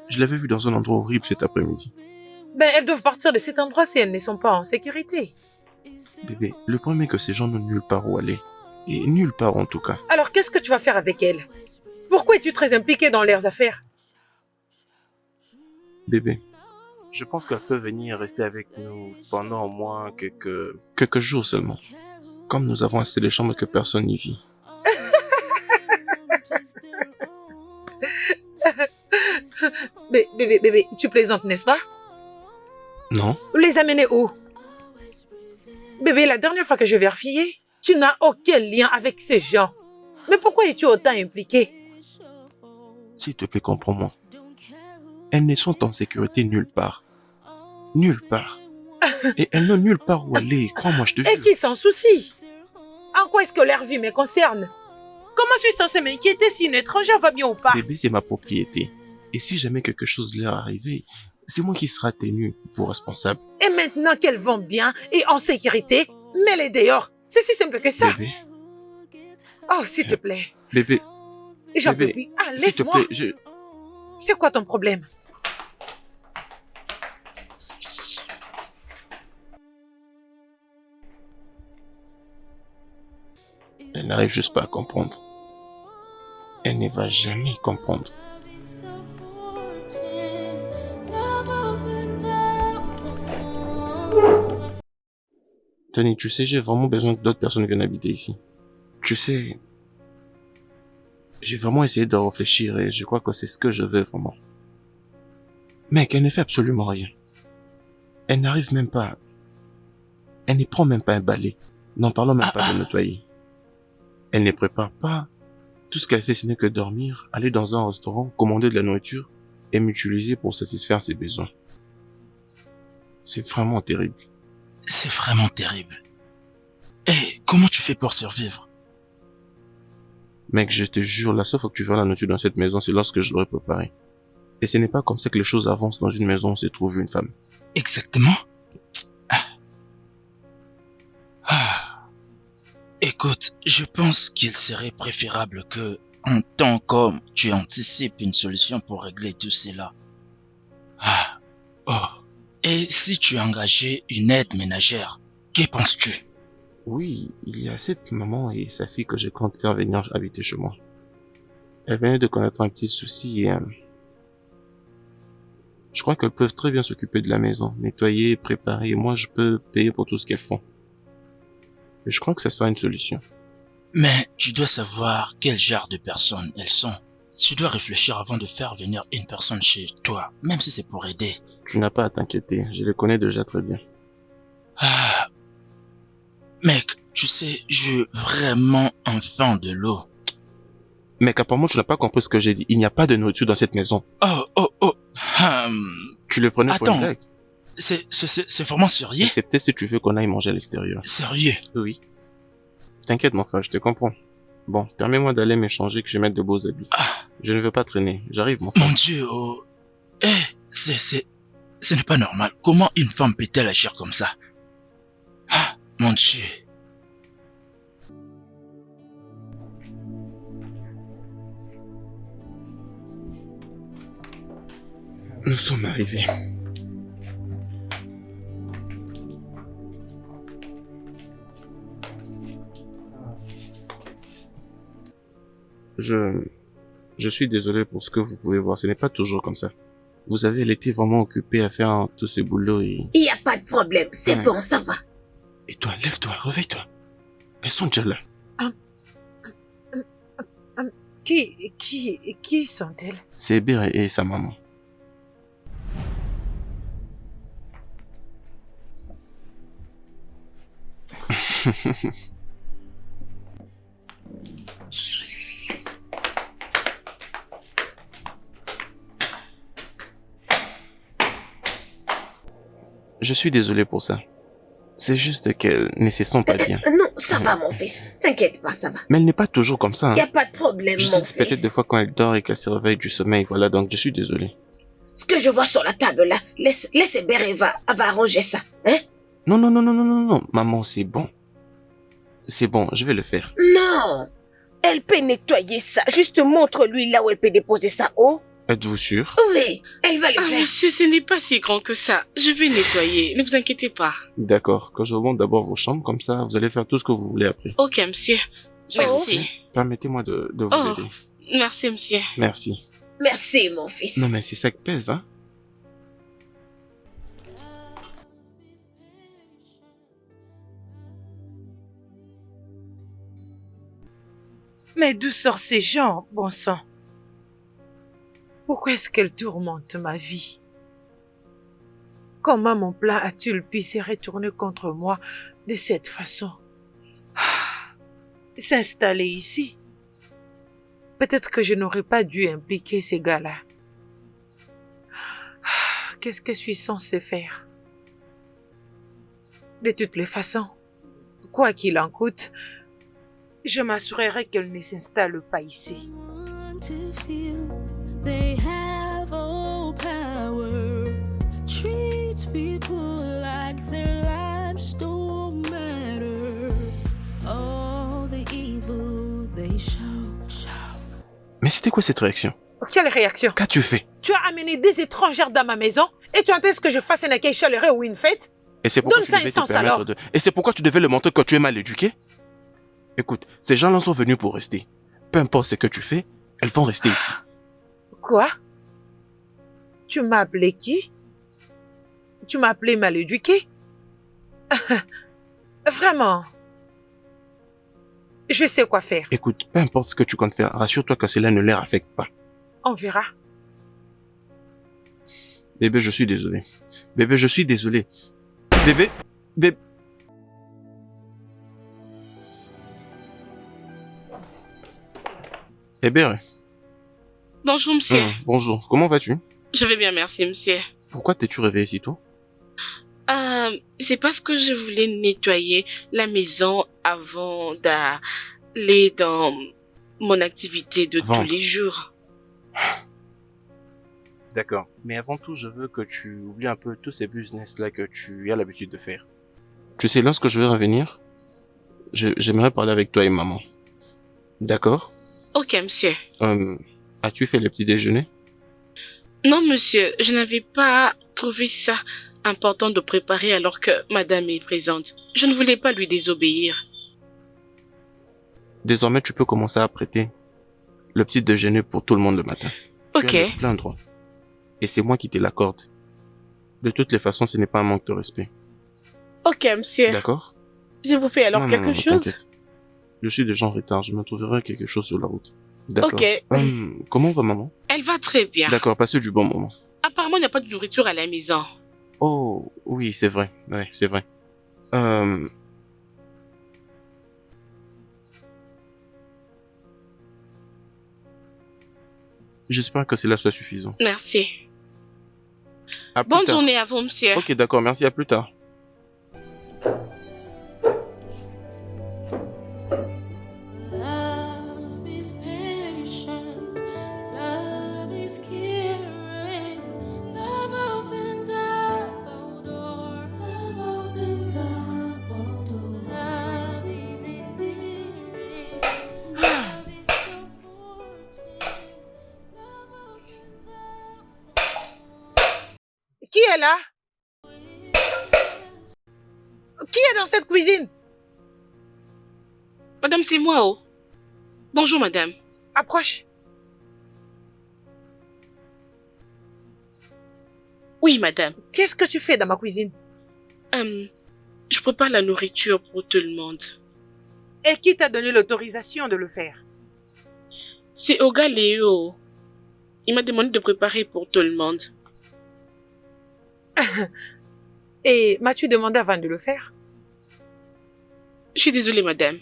Je l'avais vue dans un endroit horrible cet après-midi. Ben, elles doivent partir de cet endroit si elles ne sont pas en sécurité. Bébé, le problème est que ces gens n'ont nulle part où aller. Et nulle part en tout cas. Alors, qu'est-ce que tu vas faire avec elles? Pourquoi es-tu très impliqué dans leurs affaires? Bébé, je pense qu'elle peut venir rester avec nous pendant au moins quelques jours seulement. Comme nous avons assez de chambres que personne n'y vit. Bébé, tu plaisantes, n'est-ce pas? Non? Les amener où? Bébé, la dernière fois que je vérifiais, tu n'as aucun lien avec ces gens. Mais pourquoi es-tu autant impliqué? S'il te plaît, comprends-moi. Elles ne sont en sécurité nulle part. Nulle part. Et elles n'ont nulle part où aller. Crois-moi, je te Et jure. qui s'en soucie? En quoi est-ce que leur vie me concerne? Comment suis-je censée m'inquiéter si une étrangère va bien ou pas? Bébé, c'est ma propriété. Et si jamais quelque chose leur arrivait, c'est moi qui sera tenu pour responsable. Et maintenant qu'elles vont bien et en sécurité, mets-les dehors. C'est si simple que ça. Bébé, Oh, s'il te plaît. bébé, J'en peux bébé, plus. Ah, s'il te laisse-moi. plaît, C'est quoi ton problème? Elle n'arrive juste pas à comprendre. Elle ne va jamais comprendre. Tony, tu sais, j'ai vraiment besoin que d'autres personnes viennent habiter ici. Tu sais, j'ai vraiment essayé de réfléchir et je crois que c'est ce que je veux vraiment. Mec, elle ne fait absolument rien. Elle n'arrive même pas... Elle ne prend même pas un balai. N'en parlons même pas de nettoyer. Elle ne prépare pas. Tout ce qu'elle fait, ce n'est que dormir, aller dans un restaurant, commander de la nourriture et m'utiliser pour satisfaire ses besoins. C'est vraiment terrible. C'est vraiment terrible. Et comment tu fais pour survivre? Mec, je te jure, la seule fois que tu verras la nourriture dans cette maison, c'est lorsque je l'aurai préparée. Et ce n'est pas comme ça que les choses avancent dans une maison où se trouve une femme. Exactement. Écoute, je pense qu'il serait préférable que, en tant qu'homme, tu anticipes une solution pour régler tout cela. Et si tu engageais une aide ménagère, qu'en penses-tu? Oui, il y a cette maman et sa fille que je compte faire venir habiter chez moi. Elle venait de connaître un petit souci et... je crois qu'elles peuvent très bien s'occuper de la maison, nettoyer, préparer, et moi je peux payer pour tout ce qu'elles font. Et je crois que ça sera une solution. Mais tu dois savoir quel genre de personnes elles sont. Tu dois réfléchir avant de faire venir une personne chez toi, même si c'est pour aider. Tu n'as pas à t'inquiéter, je les connais déjà très bien. Mec, tu sais, je veux vraiment enfin de l'eau. Mec, apparemment tu n'as pas compris ce que j'ai dit. Il n'y a pas de nourriture dans cette maison. Tu le prenais pour une Attends. blague. C'est vraiment sérieux? Excepté si tu veux qu'on aille manger à l'extérieur. Sérieux? Oui. T'inquiète mon frère, je te comprends. Bon, permets-moi d'aller m'échanger que je mette de beaux habits. Je ne veux pas traîner. J'arrive mon frère. Mon Dieu, ce n'est pas normal. Comment une femme peut-elle agir comme ça? Mon Dieu. Nous sommes arrivés. Je suis désolé pour ce que vous pouvez voir. Ce n'est pas toujours comme ça. Vous avez été vraiment occupé à faire tous ces boulots et... Il n'y a pas de problème, c'est Ouais. bon, ça va. Et toi, lève-toi, réveille-toi. Elles sont déjà là. Qui sont-elles? C'est Hébert et sa maman. Je suis désolé pour ça. C'est juste qu'elles ne se sent pas bien. Non, ça va, mon fils. T'inquiète pas, ça va. Mais elle n'est pas toujours comme ça. Il n'y a Hein. pas de problème, Je mon sais peut-être fils. des fois quand elle dort et qu'elle se réveille du sommeil, voilà, donc je suis désolé. Ce que je vois sur la table là, laisse Hébert, elle va arranger ça. Hein? Non, non, non, non, non, non, non, maman, c'est bon. C'est bon, je vais le faire. Non. Elle peut nettoyer ça. Juste montre-lui là où elle peut déposer ça haut. Êtes-vous sûr? Oui, elle va le Ah, faire. monsieur, ce n'est pas si grand que ça. Je vais nettoyer, ne vous inquiétez pas. D'accord, quand je remonte d'abord vos chambres, comme ça, vous allez faire tout ce que vous voulez après. Ok, monsieur. Merci. Permettez-moi de vous Oh. aider. Merci, monsieur. Merci. Merci, mon fils. Non, mais c'est ça qui pèse, hein? Mais d'où sortent ces gens, bon sang? Pourquoi est-ce qu'elles tourmentent ma vie? Comment mon plan a-t-il pu se retourner contre moi de cette façon? S'installer ici? Peut-être que je n'aurais pas dû impliquer ces gars-là. Qu'est-ce que je suis censée faire? De toutes les façons, quoi qu'il en coûte, je m'assurerai qu'elle ne s'installe pas ici. Want to feel they have all power. Treat people like their lives don't matter. All the evil they show. Mais c'était quoi cette réaction? Quelle réaction? Qu'as-tu fait? Tu as amené des étrangères dans ma maison et tu attends que je fasse un accueil chaleureux ou une fête? Et c'est pourquoi Donne tu ça devais un te sens, permettre alors. de... Et c'est pourquoi tu devais le montrer que tu es mal éduqué? Écoute, ces gens-là sont venus pour rester. Peu importe ce que tu fais, elles vont rester ici. Quoi? Tu m'as appelé qui? Tu m'as appelé mal éduqué? Vraiment? Je sais quoi faire. Écoute, peu importe ce que tu comptes faire, rassure-toi que cela ne les affecte pas. On verra. Bébé, je suis désolé. Bébé, je suis désolé. Bébé, bébé... Hébert, Bonjour, monsieur. bonjour, comment vas-tu? Je vais bien, merci, monsieur. Pourquoi t'es-tu réveillé si tôt? C'est parce que je voulais nettoyer la maison avant d'aller dans mon activité de Vendre. tous les jours. D'accord. Mais avant tout, je veux que tu oublies un peu tous ces business-là que tu as l'habitude de faire. Tu sais, lorsque je vais revenir, j'aimerais parler avec toi et maman. D'accord? Ok, monsieur. As-tu fait le petit déjeuner? Non, monsieur, je n'avais pas trouvé ça important de préparer alors que madame est présente. Je ne voulais pas lui désobéir. Désormais, tu peux commencer à prêter le petit déjeuner pour tout le monde le matin. Ok. Tu as le plein droit. Et c'est moi qui te l'accorde. De toutes les façons, ce n'est pas un manque de respect. Ok, monsieur. D'accord? Je vous fais alors Non, quelque non, chose? t'inquiète. Je suis déjà en retard, je me trouverai quelque chose sur la route. D'accord. Ok. Comment va maman? Elle va très bien. D'accord, passez du bon moment. Apparemment, il n'y a pas de nourriture à la maison. Oh, oui, c'est vrai. Ouais, c'est vrai. J'espère que cela soit suffisant. Merci. À plus Bonne tard. journée à vous, monsieur. Ok, d'accord, merci, à plus tard. Love is patient, love is caring, love opens up all doors, love opens up all doors, love is endearing, love is supporting, love opens up all doors. Qui est là? Qui est dans cette cuisine? Madame, c'est moi, oh. Bonjour, madame. Approche. Oui, madame. Qu'est-ce que tu fais dans ma cuisine? Je prépare la nourriture pour tout le monde. Et qui t'a donné l'autorisation de le faire? C'est Oga Léo. Il m'a demandé de préparer pour tout le monde. Et m'as-tu demandé avant de le faire? Je suis désolée, madame.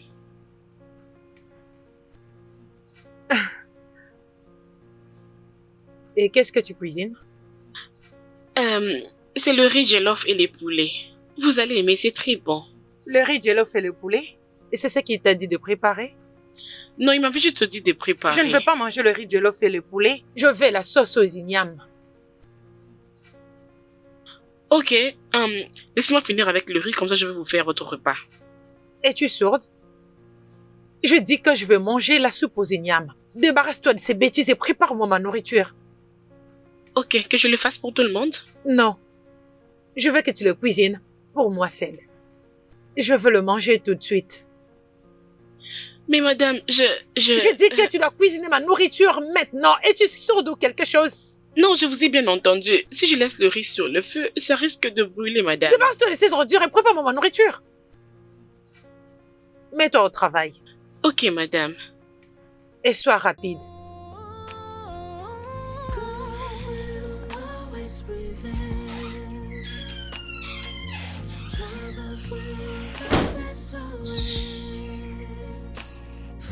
Et qu'est-ce que tu cuisines? C'est le riz jollof et les poulets. Vous allez aimer, c'est très bon. Le riz jollof et le poulet? Et c'est ce qu'il t'a dit de préparer? Non, il m'avait juste dit de préparer. Je ne veux pas manger le riz jollof et le poulet. Je veux la sauce aux ignames. Ok, laissez-moi finir avec le riz, comme ça je vais vous faire votre repas. Es-tu sourde? Je dis que je veux manger la soupe aux ignames. Débarrasse-toi de ces bêtises et prépare-moi ma nourriture. Ok, que je le fasse pour tout le monde? Non. Je veux que tu le cuisines pour moi seule. Je veux le manger tout de suite. Mais madame, je... Je dis que tu dois cuisiner ma nourriture maintenant. Es-tu sourde ou quelque chose? Non, je vous ai bien entendu. Si je laisse le riz sur le feu, ça risque de brûler, madame. Débarrasse-toi de ces ordures et prépare-moi ma nourriture. Mets-toi au travail. Ok, madame. Et sois rapide.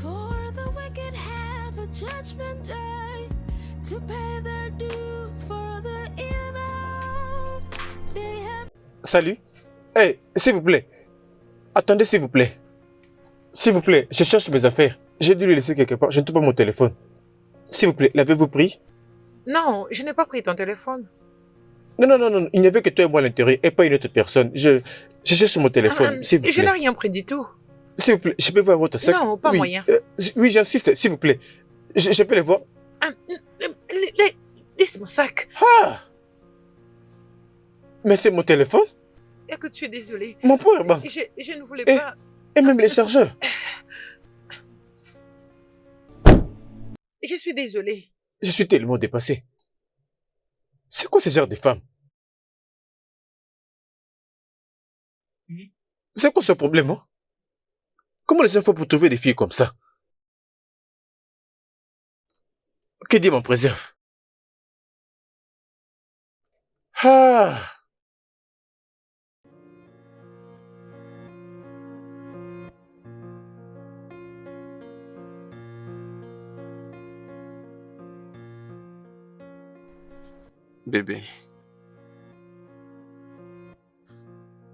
For the wicked have a judgment day to pay their dues for the evil they have. Salut. Hey, s'il vous plaît. Attendez, s'il vous plaît. S'il vous plaît, je cherche mes affaires. J'ai dû les laisser quelque part. Je ne trouve pas mon téléphone. S'il vous plaît, l'avez-vous pris? Non, je n'ai pas pris ton téléphone. Non. Il n'y avait que toi et moi à l'intérieur et pas une autre personne. Je cherche mon téléphone, s'il vous Je n'ai plaît. rien pris du tout. S'il vous plaît, je peux voir votre sac? Non, pas Oui, moyen. Oui, j'insiste, s'il vous plaît. Je peux les voir? Laisse mon sac. Ah! Mais c'est mon téléphone? Écoute, je suis désolée. Mon powerbank. Je ne voulais Eh. pas... Et même les chargeurs. Je suis désolée. Je suis tellement dépassé. C'est quoi ce genre de femme? C'est quoi ce problème, hein? Comment les gens font pour trouver des filles comme ça? Que Dieu m'en préserve. Ah! Bébé.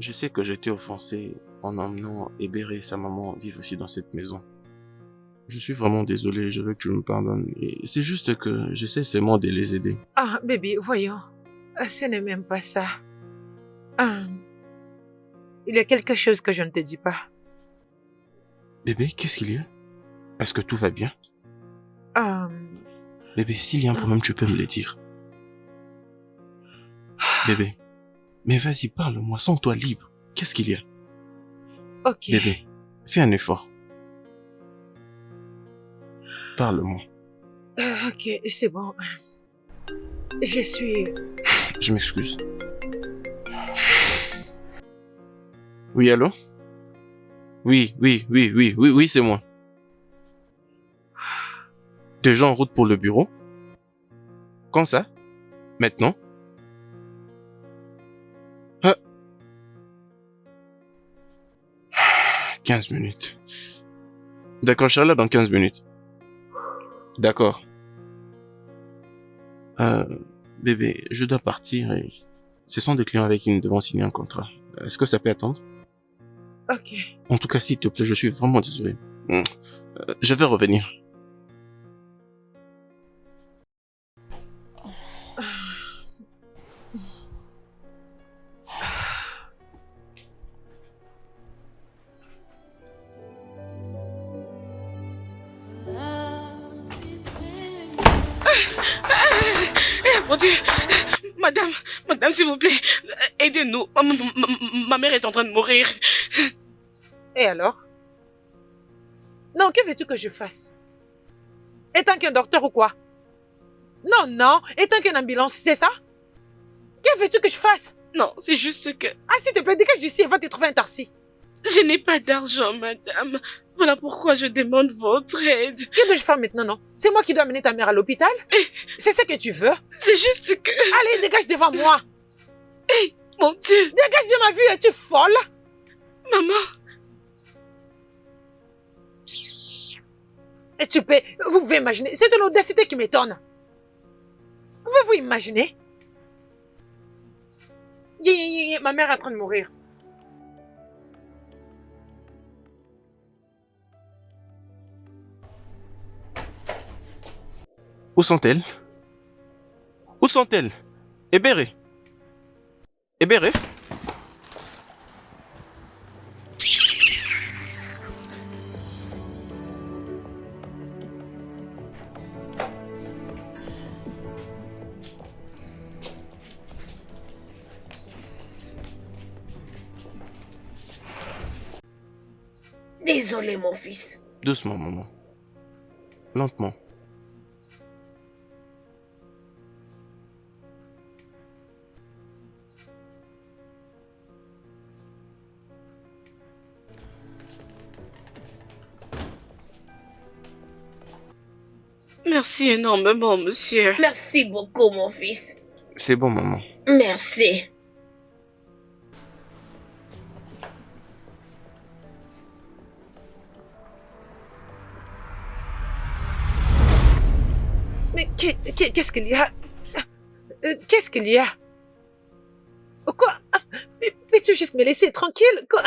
Je sais que j'ai été offensé en emmenant Hébert et sa maman vivre aussi dans cette maison. Je suis vraiment désolé, je veux que tu me pardonnes. Et c'est juste que j'essaie seulement de les aider. Ah, bébé, voyons. Ce n'est même pas ça. Il y a quelque chose que je ne te dis pas. Bébé, qu'est-ce qu'il y a? Est-ce que tout va bien? Euh, Bébé, s'il y a un problème, tu peux me le dire. Bébé, mais vas-y, parle-moi, sens-toi libre. Qu'est-ce qu'il y a? ok. Bébé, fais un effort. Parle-moi. Ok, c'est bon. Je suis... Je m'excuse. Oui, allô? Oui, c'est moi. Déjà en route pour le bureau? Quand ça? Maintenant? 15 minutes. D'accord, je serai là dans 15 minutes. D'accord. Bébé, je dois partir et ce sont des clients avec qui nous devons signer un contrat. Est-ce que ça peut attendre? Ok. En tout cas, s'il te plaît, je suis vraiment désolé. Je vais revenir. Mon Dieu! Madame, s'il vous plaît, aidez-nous. Ma mère est en train de mourir. Et alors? Non, que veux-tu que je fasse? Étant qu'un docteur ou quoi? Non, non, étant qu'une ambulance, c'est ça? Que veux-tu que je fasse? Non, c'est juste que Ah, s'il te plaît, dégage d'ici et va te trouver un taxi. je n'ai pas d'argent, madame. Voilà pourquoi je demande votre aide. Que dois-je faire maintenant, non? C'est moi qui dois amener ta mère à l'hôpital? C'est ça que tu veux? C'est juste que... Allez, dégage devant moi. Mon Dieu, Dégage de ma vue, es-tu folle? maman. Et tu peux, vous pouvez imaginer, c'est de l'audacité qui m'étonne. Pouvez-vous imaginer? Ma mère est en train de mourir. Où sont-elles? Où sont-elles? Hébéré? Hébéré? Désolé, mon fils. Doucement, maman. Lentement. Merci énormément, monsieur. Merci beaucoup, mon fils. C'est bon, maman. Merci. Mais qu'est-ce qu'il y a? Qu'est-ce qu'il y a? Quoi? Peux-tu juste me laisser tranquille? Quoi?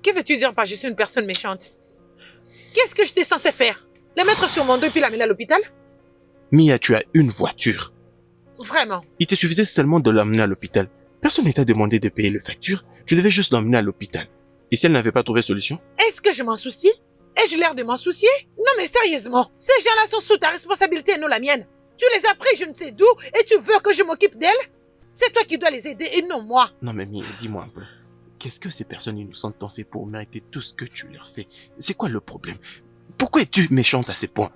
Que veux-tu dire par je suis une personne méchante? Qu'est-ce que j'étais censé faire? La mettre sur mon dos puis l'amener à l'hôpital? Mia, tu as une voiture. Vraiment? Il te suffisait seulement de l'emmener à l'hôpital. Personne ne t'a demandé de payer les factures. Je devais juste l'emmener à l'hôpital. Et si elle n'avait pas trouvé solution? Est-ce que je m'en soucie? Ai-je l'air de m'en soucier? Non mais sérieusement, ces gens-là sont sous ta responsabilité et non la mienne. Tu les as pris je ne sais d'où et tu veux que je m'occupe d'elles? C'est toi qui dois les aider et non moi. Non mais Mia, dis-moi un peu. Qu'est-ce que ces personnes innocentes t'ont fait pour mériter tout ce que tu leur fais? C'est quoi le problème? Pourquoi es-tu méchante à ces points?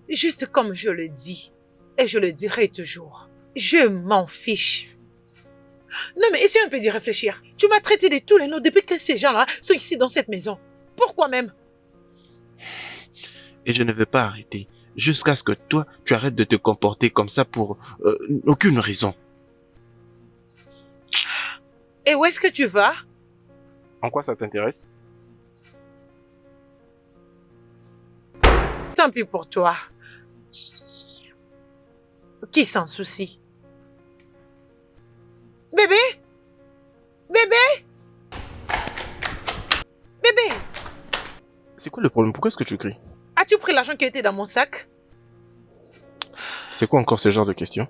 Juste comme je le dis, et je le dirai toujours, je m'en fiche. Non mais essaye un peu d'y réfléchir. Tu m'as traité de tous les noms depuis que ces gens-là sont ici dans cette maison. Pourquoi même? Et je ne vais pas arrêter jusqu'à ce que toi, tu arrêtes de te comporter comme ça pour aucune raison. Et où est-ce que tu vas? En quoi ça t'intéresse? Tant pis pour toi. Qui s'en soucie? Bébé? Bébé? Bébé? C'est quoi le problème? Pourquoi est-ce que tu cries? As-tu pris l'argent qui était dans mon sac? C'est quoi encore ce genre de question?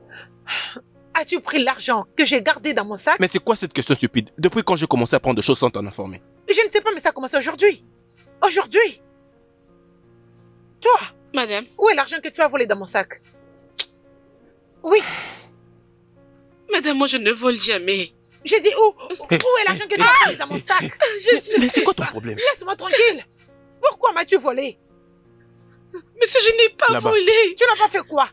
As-tu pris l'argent que j'ai gardé dans mon sac? Mais c'est quoi cette question stupide? Depuis quand j'ai commencé à prendre des choses sans t'en informer? Je ne sais pas, mais ça a commencé aujourd'hui. Aujourd'hui. Toi, Madame, où est l'argent que tu as volé dans mon sac? Oui, madame, moi je ne vole jamais. j'ai dit où est l'argent que tu as volé dans mon sac? Mais c'est quoi ton problème? Laisse-moi tranquille. Pourquoi m'as-tu volé? Monsieur, je n'ai pas Là-bas. volé. Tu n'as pas fait quoi?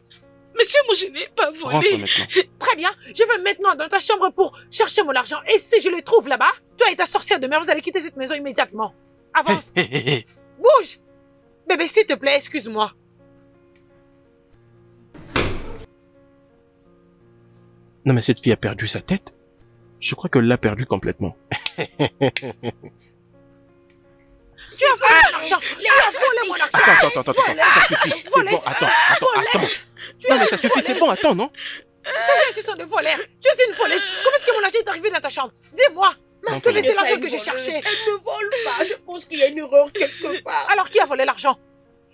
Monsieur, moi je n'ai pas Rentre volé. maintenant. Très bien, je vais maintenant dans ta chambre pour chercher mon argent. Et si je le trouve là-bas, toi et ta sorcière de mère, vous allez quitter cette maison immédiatement. Avance, Hé. bouge. Bébé, s'il te plaît, excuse-moi. Non mais cette fille a perdu sa tête. Je crois qu'elle l'a perdue complètement. Tu as volé mon argent. Tu as volé mon argent. Attends, ça suffit. C'est Volez. bon, attends. Non mais ça suffit, c'est bon, attends, non? Ces gens sont de voleurs. Tu es une voleuse. Comment est-ce que mon argent est arrivé dans ta chambre? Dis-moi. Ma Bébé, fille c'est l'argent que j'ai cherché. Elle ne vole pas. Je pense qu'il y a une erreur quelque part. Alors qui a volé l'argent?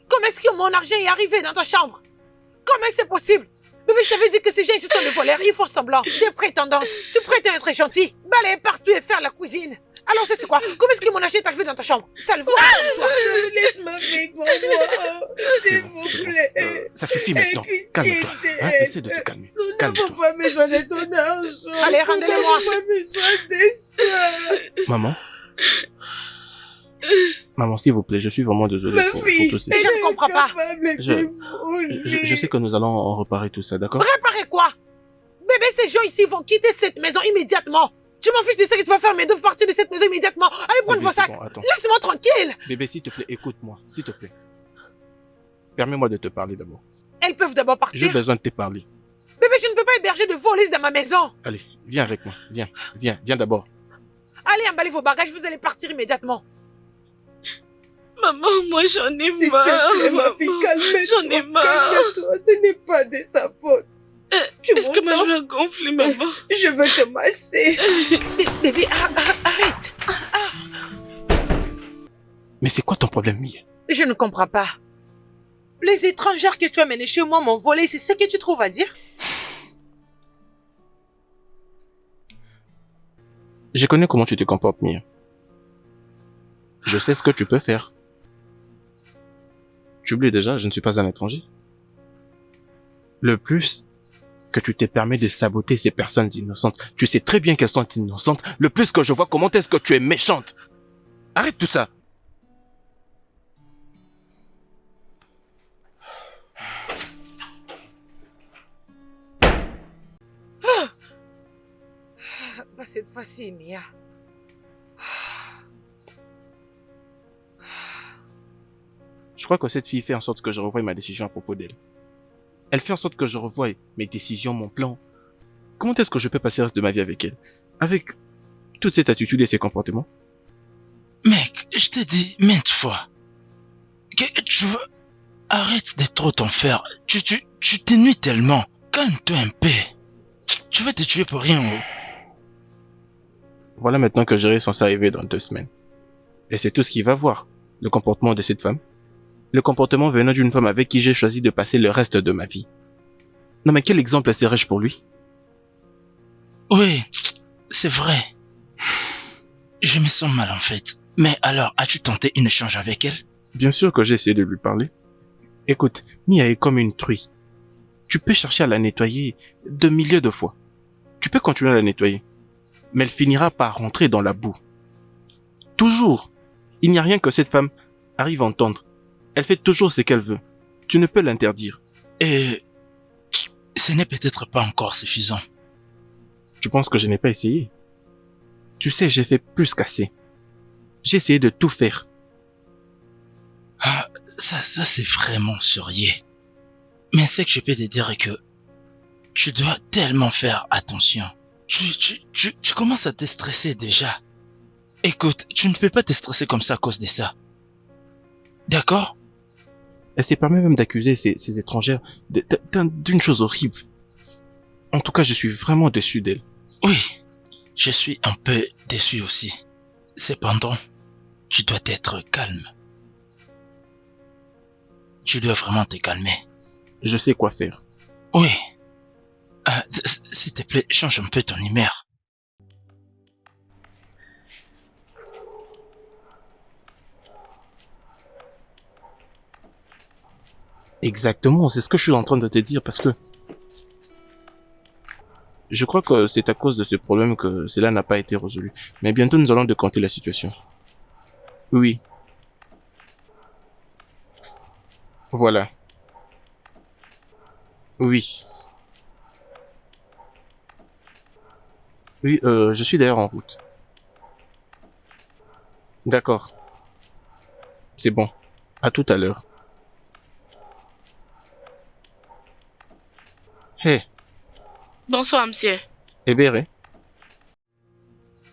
Comment est-ce que mon argent est arrivé dans ta chambre? Comment c'est possible? Bébé, je t'avais dit que ces gens, ce sont des voleurs. Ils font semblant. Des prétendantes. Tu prétends être gentil. Balayer partout et faire la cuisine. Alors c'est quoi? Comment est-ce que mon argent est arrivé dans ta chambre? Sale voleur comme toi. Laisse-moi vivre, moi. S'il vous plaît. Ça suffit maintenant. Pitié, Calme-toi. Hein? aide. Essaie de te calmer. Nous n'avons Calme-toi. pas besoin de ton argent. Allez, rendez-le-moi. Nous n'avons pas besoin de ça. Maman? Maman, s'il vous plaît, je suis vraiment désolé Ma pour fille, tout ça. Je ne comprends pas. Je sais que nous allons en réparer tout ça, d'accord? Réparer quoi? Bébé, ces gens ici vont quitter cette maison immédiatement. Je m'en fiche de ça que tu vas faire, mais de partir de cette maison immédiatement. Allez prendre Bébé, vos c'est sacs. bon, attends. Laisse-moi tranquille. Bébé, s'il te plaît, écoute-moi, s'il te plaît. Permets-moi de te parler d'abord. Elles peuvent d'abord J'ai partir. besoin de te parler. Bébé, je ne peux pas héberger de voleuses dans ma maison. Allez, viens avec moi. Viens d'abord. Allez, emballez vos bagages, vous allez partir immédiatement. Maman, moi j'en ai S'il te marre. plaît, ma fille, maman. calme-toi. J'en ai marre. Calme-toi, ce n'est pas de sa faute. Tu Est-ce que ma m'entends? joue a gonflé, maman? Je veux te masser. Bébé, arrête. Mais c'est quoi ton problème, Mia? Je ne comprends pas. Les étrangères que tu as menées chez moi m'ont volé, c'est ce que tu trouves à dire? Je connais comment tu te comportes, Mia. Je sais ce que tu peux faire. Tu oublies déjà, je ne suis pas un étranger. Le plus que tu te permets de saboter ces personnes innocentes, tu sais très bien qu'elles sont innocentes, le plus que je vois comment est-ce que tu es méchante. Arrête tout ça. Pas cette fois-ci, Mia. Je crois que cette fille fait en sorte que je revoie ma décision à propos d'elle. Elle fait en sorte que je revoie mes décisions, mon plan. Comment est-ce que je peux passer le reste de ma vie avec elle? Avec toute cette attitude et ces comportements? Mec, je t'ai dit maintes fois que tu veux... Arrête de trop t'en faire. Tu t'ennuies tellement. Calme-toi un peu. Tu vas te tuer pour rien. Oh. Voilà maintenant que j'aurai censé arriver dans 2 semaines. Et c'est tout ce qu'il va voir. Le comportement de cette femme. Le comportement venant d'une femme avec qui j'ai choisi de passer le reste de ma vie. Non mais quel exemple serais-je pour lui? Oui, c'est vrai. Je me sens mal en fait. Mais alors, as-tu tenté un échange avec elle? Bien sûr que j'ai essayé de lui parler. Écoute, Mia est comme une truie. Tu peux chercher à la nettoyer de milliers de fois. Tu peux continuer à la nettoyer. Mais elle finira par rentrer dans la boue. Toujours. Il n'y a rien que cette femme arrive à entendre. Elle fait toujours ce qu'elle veut. Tu ne peux l'interdire. Et ce n'est peut-être pas encore suffisant. Tu penses que je n'ai pas essayé? Tu sais, j'ai fait plus qu'assez. J'ai essayé de tout faire. Ah, ça c'est vraiment sérieux. Mais ce que je peux te dire est que tu dois tellement faire attention. Tu commences à te stresser déjà. Écoute, tu ne peux pas te stresser comme ça à cause de ça. D'accord? Elle s'est permis même d'accuser ces étrangères d'une chose horrible. En tout cas, je suis vraiment déçu d'elle. Oui, je suis un peu déçu aussi. Cependant, tu dois être calme. Tu dois vraiment te calmer. Je sais quoi faire. Oui. S'il te plaît, change un peu ton humeur. Exactement, c'est ce que je suis en train de te dire parce que je crois que c'est à cause de ce problème que cela n'a pas été résolu. Mais bientôt nous allons décompter la situation. Oui. Voilà. Oui. Oui, je suis d'ailleurs en route. D'accord. C'est bon. À tout à l'heure. Hé, Bonsoir, monsieur. Hébéré.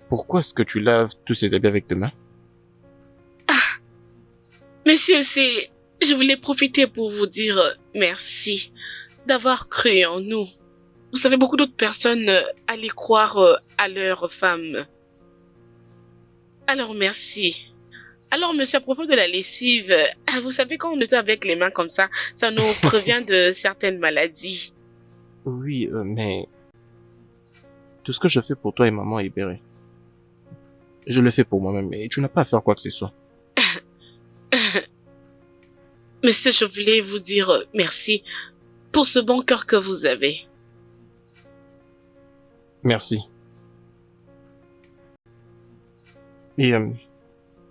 Pourquoi est-ce que tu laves tous ces habits avec tes mains? Monsieur, je voulais profiter pour vous dire merci d'avoir cru en nous. Vous savez, beaucoup d'autres personnes allaient croire à leur femme. Alors, merci. Alors, monsieur, à propos de la lessive, vous savez, quand on est avec les mains comme ça nous prévient de certaines maladies. Oui, mais tout ce que je fais pour toi et maman Hébéré, je le fais pour moi-même et tu n'as pas à faire quoi que ce soit. Monsieur, je voulais vous dire merci pour ce bon cœur que vous avez. Merci. Et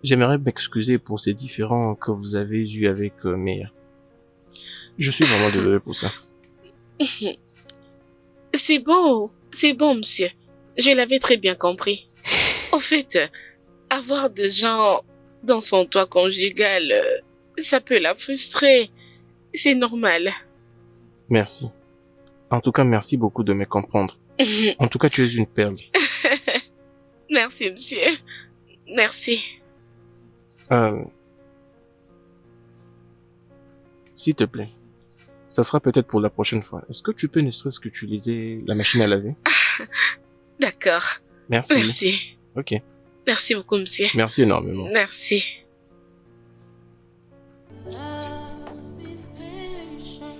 J'aimerais m'excuser pour ces différends que vous avez eus avec Meya. Je suis vraiment désolé pour ça. C'est bon, monsieur. Je l'avais très bien compris. Au fait, avoir des gens dans son toit conjugal, ça peut la frustrer. C'est normal. Merci. En tout cas, merci beaucoup de me comprendre. En tout cas, tu es une perle. Merci, monsieur. Merci. S'il te plaît, ça sera peut-être pour la prochaine fois. Est-ce que tu peux ne serait-ce qu'utiliser la machine à laver? D'accord. Merci. Merci. Ok. Merci beaucoup, monsieur. Merci énormément. Merci. Love is patient,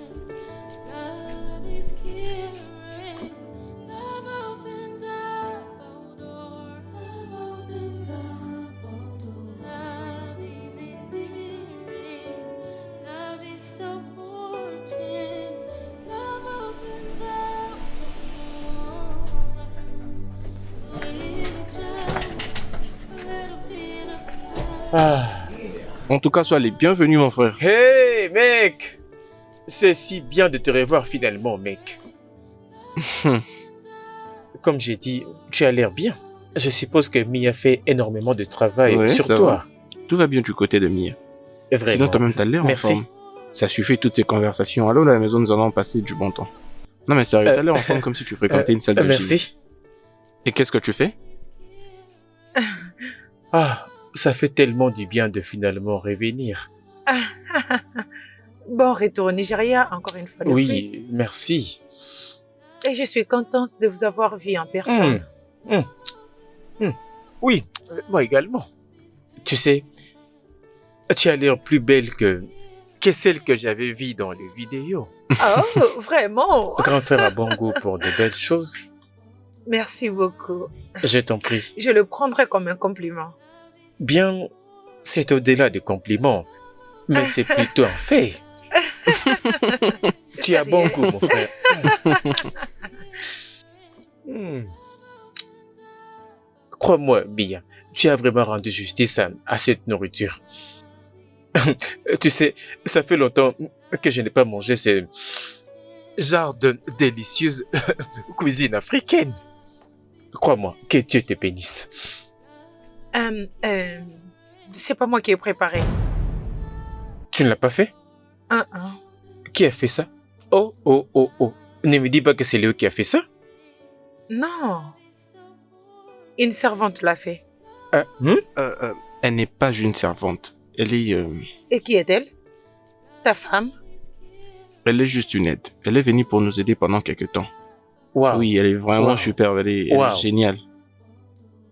love is caring, love opens up all doors, love opens up all doors. Love is endearing, love is supporting, love opens up all doors. With just a little bit of time. Ah. En tout cas, sois les bienvenus, mon frère. Hey, mec! C'est si bien de te revoir finalement, mec. Comme j'ai dit, tu as l'air bien. Je suppose que Mia fait énormément de travail Ouais, sur ça toi. Tout va bien du côté de Mia. Vraiment. Sinon, toi-même, t'as l'air en Merci. forme. Ça suffit toutes ces conversations. Allô, à la maison, nous allons passer du bon temps. Non, mais sérieux, t'as l'air en forme comme si tu fréquentais une salle de gym. Merci. Et qu'est-ce que tu fais? Ah, ça fait tellement du bien de finalement revenir. Bon retour au Nigeria, encore une fois de plus. Oui, merci. Et je suis contente de vous avoir vu en personne. Oui, moi également. Tu sais, tu as l'air plus belle que celle que j'avais vue dans les vidéos. Oh, vraiment? Grand frère a bon goût pour de belles choses. Merci beaucoup. Je t'en prie. Je le prendrai comme un compliment. Bien, c'est au-delà des compliments, mais c'est plutôt un fait. Tu as bon Sérieux? goût, mon frère. Hmm. Crois-moi, Mia, tu as vraiment rendu justice à cette nourriture. Tu sais, ça fait longtemps que je n'ai pas mangé ce genre de délicieuse cuisine africaine. Crois-moi, que Dieu te bénisse. C'est pas moi qui ai préparé. Tu ne l'as pas fait? Hein. Qui a fait ça? Oh. Ne me dis pas que c'est Léo qui a fait ça. Non. Une servante l'a fait. Elle n'est pas une servante. Elle Et qui est-elle? Ta femme? est juste une aide. Elle est venue pour nous aider pendant quelques temps. Wow. Oui, elle est vraiment Wow. superbe. Elle est Wow. géniale.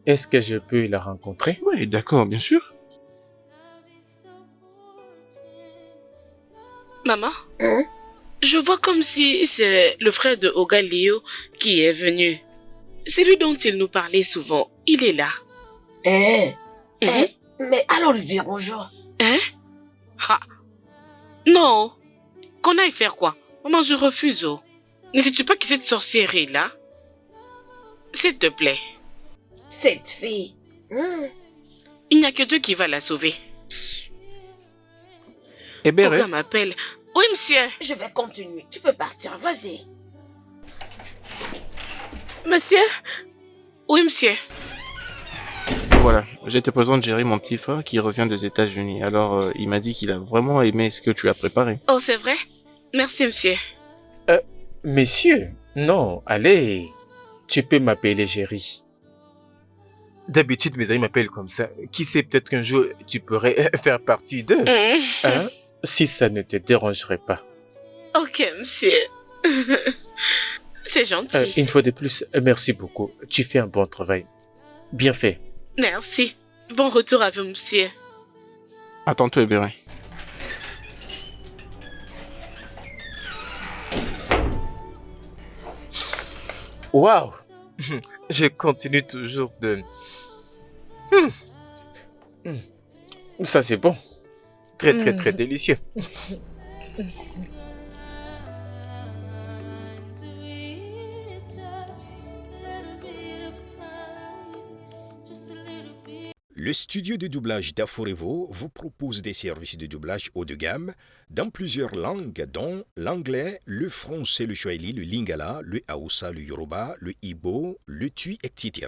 Est-ce que je peux la rencontrer? Oui, d'accord, bien sûr. Maman? Je vois comme si c'est le frère de Oga Léo qui est venu. C'est lui dont il nous parlait souvent. Il est là. Mais allons lui dire bonjour. Hein? Ah. Non. Qu'on aille faire quoi? Maman, je refuse. Oh. Ne sais-tu pas qui cette sorcière est là? S'il te plaît. Cette fille. Il n'y a que Dieu qui va la sauver. Eh bien, Oga m'appelle. Oui, monsieur. Je vais continuer. Tu peux partir, vas-y. Monsieur? Oui, monsieur. voilà. Je te présente Jerry, mon petit frère, qui revient des États-Unis. Alors, il m'a dit qu'il a vraiment aimé ce que tu as préparé. Oh, c'est vrai? Merci, monsieur. Messieurs, non, allez. Tu peux m'appeler Jerry. D'habitude, mes amis m'appellent comme ça. Qui sait, peut-être qu'un jour, tu pourrais faire partie d'eux. Hein? Si ça ne te dérangerait pas. Ok, monsieur. C'est gentil. Une fois de plus, merci beaucoup. Tu fais un bon travail. Bien fait. Merci. Bon retour à vous, monsieur. Attends-toi, Ebéré. Waouh! Je continue toujours de... Ça, c'est bon. Très, très, très délicieux. Le studio de doublage d'Aforevo vous propose des services de doublage haut de gamme dans plusieurs langues, dont l'anglais, le français, le swahili, le lingala, le hausa, le yoruba, le igbo, le tui, etc.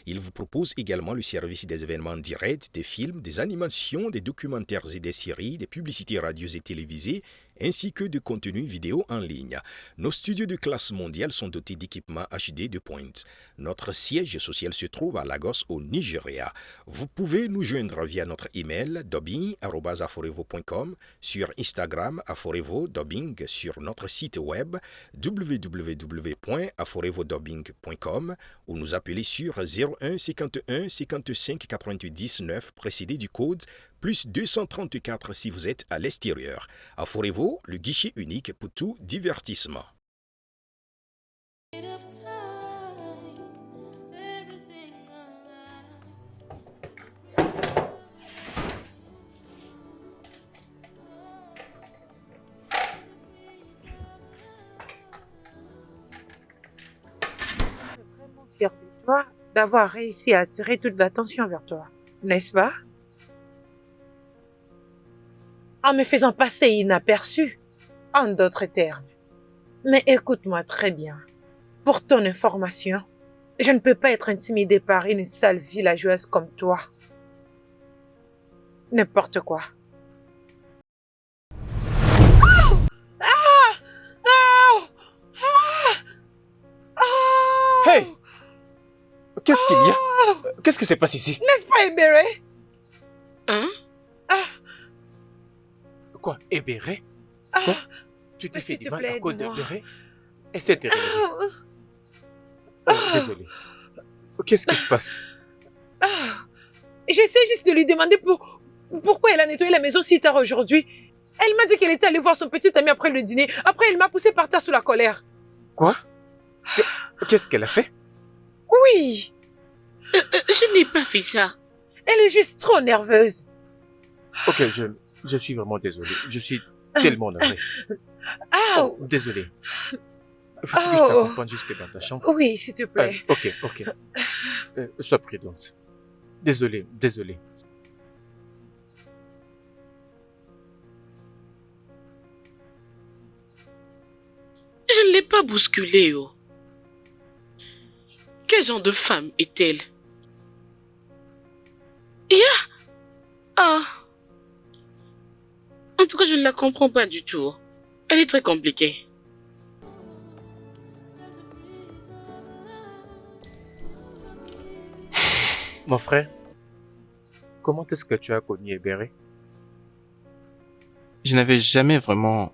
Il vous propose également le service des événements directs, des films, des animations, des documentaires et des séries, des publicités radio et télévisées, ainsi que de contenus vidéo en ligne. Nos studios de classe mondiale sont dotés d'équipements HD de pointe. Notre siège social se trouve à Lagos, au Nigeria. Vous pouvez nous joindre via notre email dubbing@aforevo.com, sur Instagram Aforevo Dubbing, sur notre site web www.aforevodubbing.com ou nous appeler sur 01 51 55 88 19 précédé du code plus 234 si vous êtes à l'extérieur. Aforevo, le guichet unique pour tout divertissement. Je suis vraiment fière de toi d'avoir réussi à attirer toute l'attention vers toi, n'est-ce pas? En me faisant passer inaperçu, en d'autres termes. Mais écoute-moi très bien. Pour ton information, je ne peux pas être intimidée par une sale villageoise comme toi. N'importe quoi. Hey! Qu'est-ce qu'il y a? Qu'est-ce qui s'est passé ici? N'est-ce pas, Ebere? Hein? Quoi? Hébéré? Ah, Quoi? Tu t'es s'il fait te du mal plaît, à cause aide-moi. d'Hébéré? Et c'est terrible. ah, Désolé. Qu'est-ce qui se passe? J'essaie juste de lui demander pourquoi elle a nettoyé la maison si tard aujourd'hui. Elle m'a dit qu'elle était allée voir son petit ami après le dîner. Après, elle m'a poussé par terre sous la colère. Quoi? Qu'est-ce qu'elle a fait? Oui, Je n'ai pas fait ça. elle est juste trop nerveuse. Ok, je suis vraiment désolé. Je suis tellement navré. Ah, Désolé. Faut-il que je t'accompagne jusque dans ta chambre? oui, s'il te plaît. Ok. Sois prudente. Désolé. Je ne l'ai pas bousculée, oh. Quel genre de femme est-elle? Ah! En tout cas, je ne la comprends pas du tout. Elle est très compliquée. Mon frère, comment est-ce que tu as connu Hébéré? Je n'avais jamais vraiment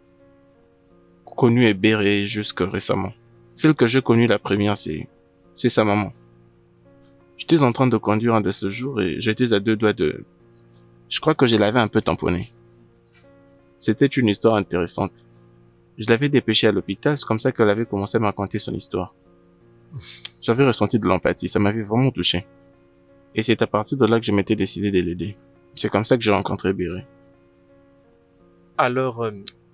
connu Hébéré jusque récemment. Celle que j'ai connue la première, c'est sa maman. J'étais en train de conduire un de ce jour et j'étais à 2 doigts de... Je crois que je l'avais un peu tamponné. C'était une histoire intéressante. Je l'avais dépêchée à l'hôpital, c'est comme ça qu'elle avait commencé à me raconter son histoire. J'avais ressenti de l'empathie, ça m'avait vraiment touché. Et c'est à partir de là que je m'étais décidé de l'aider. C'est comme ça que j'ai rencontré Hébéré. Alors,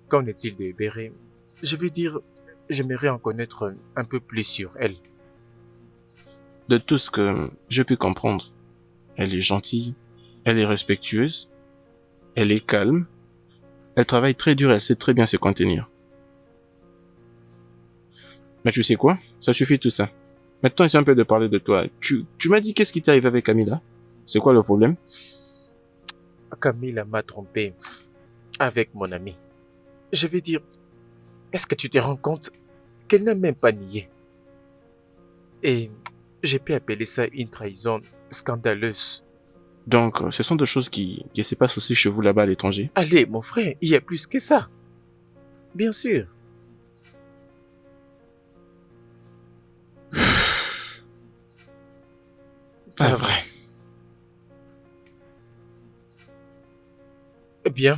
qu'en est-il de Hébéré? Je veux dire, j'aimerais en connaître un peu plus sur elle. De tout ce que j'ai pu comprendre, elle est gentille, elle est respectueuse, elle est calme, elle travaille très dur, elle sait très bien se contenir. Mais tu sais quoi? Ça suffit tout ça. Maintenant, il s'agit un peu de parler de toi. Tu m'as dit qu'est-ce qui t'est arrivé avec Camilla? C'est quoi le problème? Camilla m'a trompé avec mon ami. Je veux dire, est-ce que tu te rends compte qu'elle n'a même pas nié? Et j'ai pu appeler ça une trahison scandaleuse. Donc, ce sont des choses qui se passent aussi chez vous là-bas à l'étranger. Allez, mon frère, il y a plus que ça. Bien sûr. Pas vrai. Bien.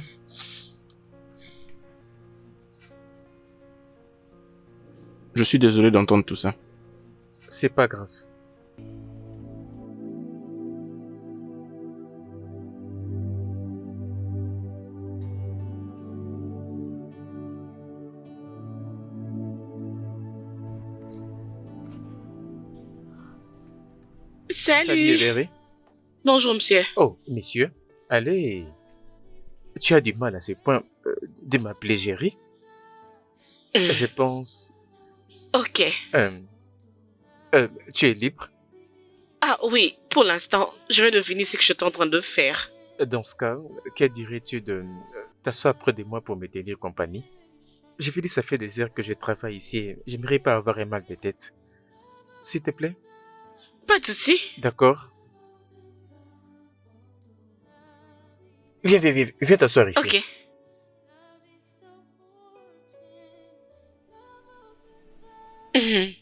Je suis désolé d'entendre tout ça. C'est pas grave. Salut. Salut Hébéré. Bonjour, monsieur. Oh, messieurs, allez. Tu as du mal à ce point de m'appeler Jerry. Je pense... Ok. Tu es libre? Ah oui, pour l'instant, je vais deviner ce que je suis en train de faire. Dans ce cas, que dirais-tu de t'asseoir près de moi pour me tenir compagnie? Je veux dire, ça fait des heures que je travaille ici et j'aimerais pas avoir un mal de tête. S'il te plaît? Pas de souci. D'accord. Viens t'asseoir ici. Ok. Mhm.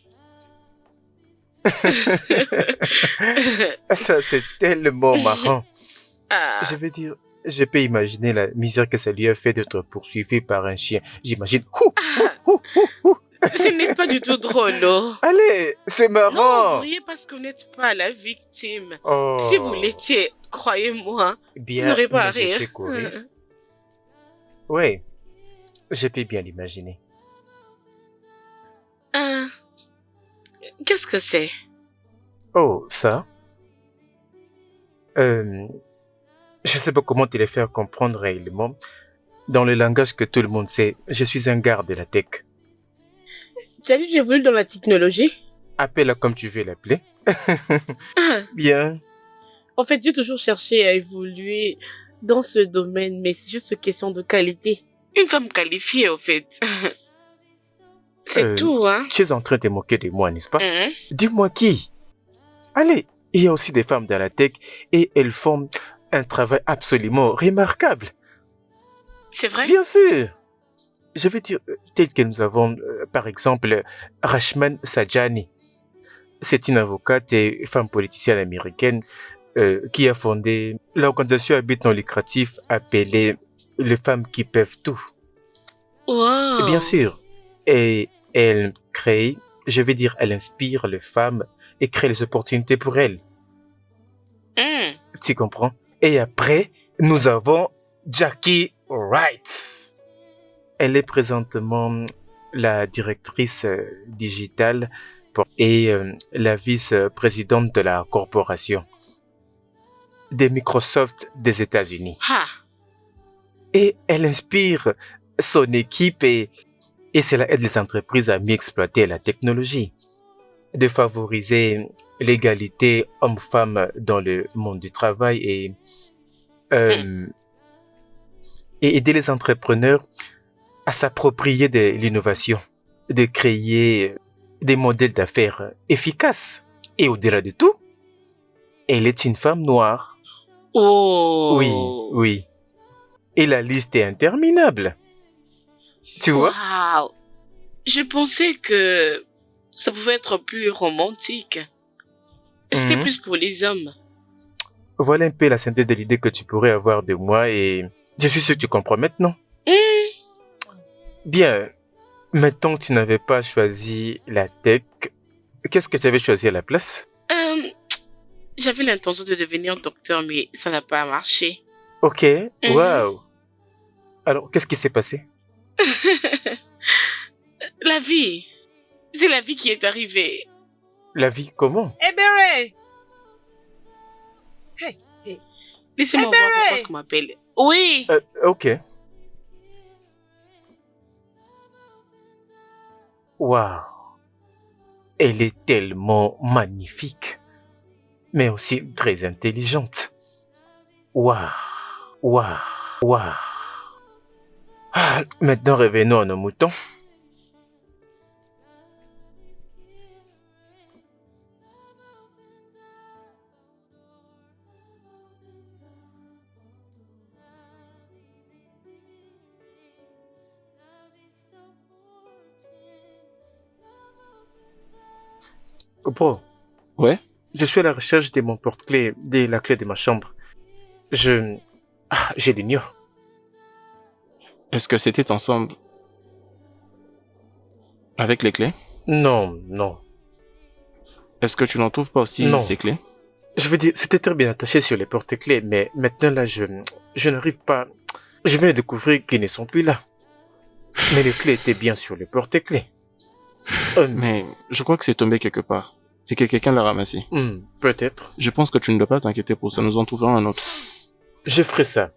Ça, c'est tellement marrant. Ah, Je veux dire, je peux imaginer la misère que ça lui a fait d'être poursuivi par un chien. J'imagine. ce n'est pas du tout drôle, oh. Allez, c'est Non, marrant. vous riez parce que vous n'êtes pas la victime. Oh. Si vous l'étiez, croyez-moi, Bien, vous n'aurez pas à mais je rire. sais courir. Oui, je peux bien l'imaginer. Ah, qu'est-ce que c'est? Oh, ça? Je sais pas comment te le faire comprendre réellement. Dans le langage que tout le monde sait, je suis un garde de la tech. Tu as dit que j'ai voulu dans la technologie? Appelle-la comme tu veux l'appeler. Ah, Bien. en fait, j'ai toujours cherché à évoluer dans ce domaine, mais c'est juste une question de qualité. Une femme qualifiée, au fait. C'est tout, hein? Tu es en train de te moquer de moi, n'est-ce pas? Mhm. Dis-moi qui? Allez, il y a aussi des femmes dans la tech et elles font un travail absolument remarquable. C'est vrai? Bien sûr. Je veux dire, tel que nous avons, par exemple, Rashman Sajani. C'est une avocate et femme politicienne américaine qui a fondé l'organisation à but non lucratif appelée Les femmes qui peuvent tout. Wow. Bien sûr. Et elle crée, je veux dire, elle inspire les femmes et crée les opportunités pour elles. Hmm. Tu comprends? Et après, nous avons Jackie Wright. Elle est présentement la directrice digitale et la vice-présidente de la corporation de Microsoft des États-Unis. Ah. Et elle inspire son équipe et cela aide les entreprises à mieux exploiter la technologie, de favoriser l'égalité homme-femme dans le monde du travail et aider les entrepreneurs à s'approprier de l'innovation, de créer des modèles d'affaires efficaces. Et au-delà de tout, elle est une femme noire. Oh. Oui, oui. Et la liste est interminable. Tu vois? Waouh. Je pensais que ça pouvait être plus romantique. C'était Mhm. plus pour les hommes. Voilà un peu la synthèse de l'idée que tu pourrais avoir de moi et je suis sûr que tu comprends maintenant. Bien, maintenant que tu n'avais pas choisi la tech, qu'est-ce que tu avais choisi à la place? J'avais l'intention de devenir docteur, mais ça n'a pas marché. Ok, waouh. Alors, qu'est-ce qui s'est passé? La vie. C'est la vie qui est arrivée. La vie, comment? Eh Beret! Hey, Laissez-moi Eh voir ben, pourquoi ce qu'on m'appelle. Oui. Ok. Waouh. Elle est tellement magnifique, mais aussi très intelligente. Waouh. Waouh. Waouh. Ah, maintenant, revenons à nos moutons. Bro, Ouais? je suis à la recherche de mon porte-clés, de la clé de ma chambre. Je l'ignore. Est-ce que c'était ensemble avec les clés? Non, non. Est-ce que tu n'en trouves pas aussi Non. ces clés? Je veux dire, c'était très bien attaché sur les porte-clés, mais maintenant là, je n'arrive pas. Je viens de découvrir qu'ils ne sont plus là. Mais les clés étaient bien sur les porte-clés. Mais je crois que c'est tombé quelque part. et que quelqu'un l'a ramassé. Peut-être. Je pense que tu ne dois pas t'inquiéter pour ça, nous en trouverons un autre. Je ferai ça.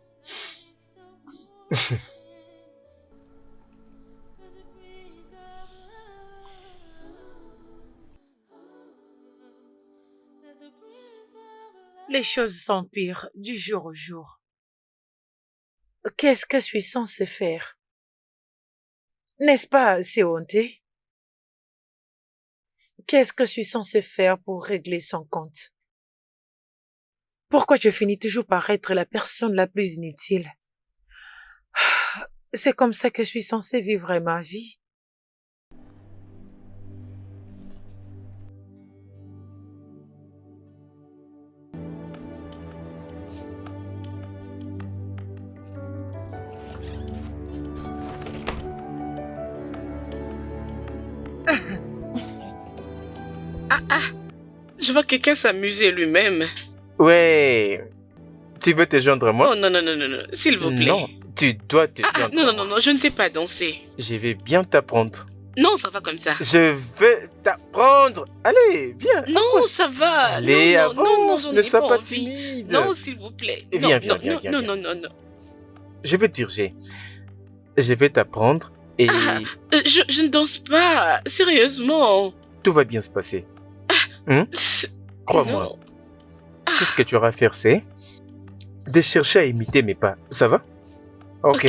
Les choses s'empirent du jour au jour. Qu'est-ce que je suis censée faire? N'est-ce pas, c'est honteux? Qu'est-ce que je suis censée faire pour régler son compte? Pourquoi je finis toujours par être la personne la plus inutile? C'est comme ça que je suis censée vivre ma vie. Je vois quelqu'un s'amuser lui-même. Ouais. Tu veux te joindre à moi? Oh non, non, non, non, non, s'il vous plaît. Non, tu dois te joindre. Non, non, non, non, je ne sais pas danser. Je vais bien t'apprendre. Non, ça va comme ça. Je vais t'apprendre. Allez, viens. Non, approche. ça va. Allez, non, non, non, avance, j'en ne ai sois pas envie. timide. Non, s'il vous plaît. Viens, non, viens, non, viens, non, viens. non, non, non. Je vais te diriger. Je vais t'apprendre et Je ne danse pas, sérieusement. tout va bien se passer. Crois-moi. Non. Tout ce que tu auras à faire, c'est de chercher à imiter mes pas. Ça va? Ok.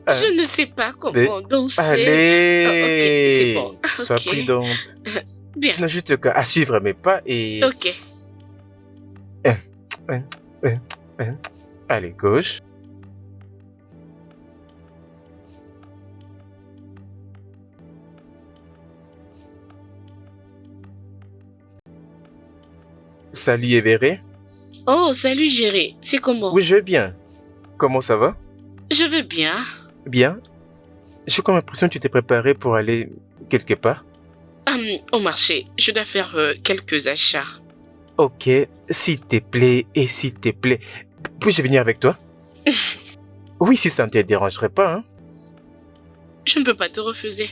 Je ne sais pas comment danser. Allez. Oh, ok, c'est bon. Sois Ok. prudente. Bien. Tu n'as juste qu'à suivre mes pas et... Ok. Allez, gauche. Salut Everett. Oh, salut Géré. C'est comment? Oui, je vais bien. Comment ça va? Je vais bien. Bien. J'ai comme l'impression que tu t'es préparé pour aller quelque part. Au marché, je dois faire quelques achats. Ok, s'il te plaît, et s'il te plaît, puis-je venir avec toi? Oui, si ça ne te dérangerait pas, hein? Je ne peux pas te refuser.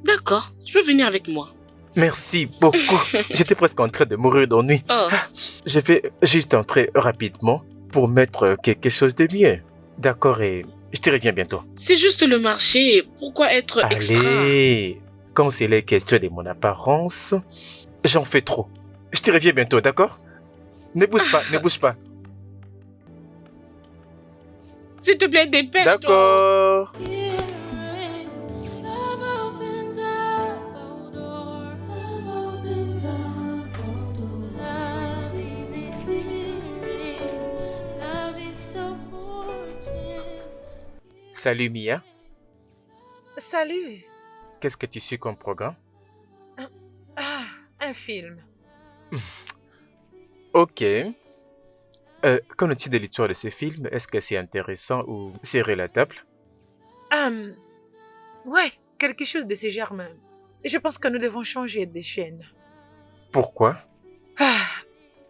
D'accord, tu peux venir avec moi. Merci beaucoup. J'étais presque en train de mourir d'ennui. Oh, Je vais juste entrer rapidement pour mettre quelque chose de mieux. D'accord, et je te reviens bientôt. c'est juste le marché. Pourquoi être extra? Allez, quand c'est les questions de mon apparence, j'en fais trop. Je te reviens bientôt, d'accord? Ne bouge pas, ne bouge pas. S'il te plaît, dépêche-toi. D'accord. Love opens up all doors. Love opens up all doors. Love is endearing. Love is supportive. Salut Mia, Salut. qu'est-ce que tu suis comme programme? Un film. Ok. Qu'en est-il de l'histoire de ce film? Est-ce que c'est intéressant ou c'est relatable? Ouais, quelque chose de ce genre même. Je pense que nous devons changer de chaîne. Pourquoi?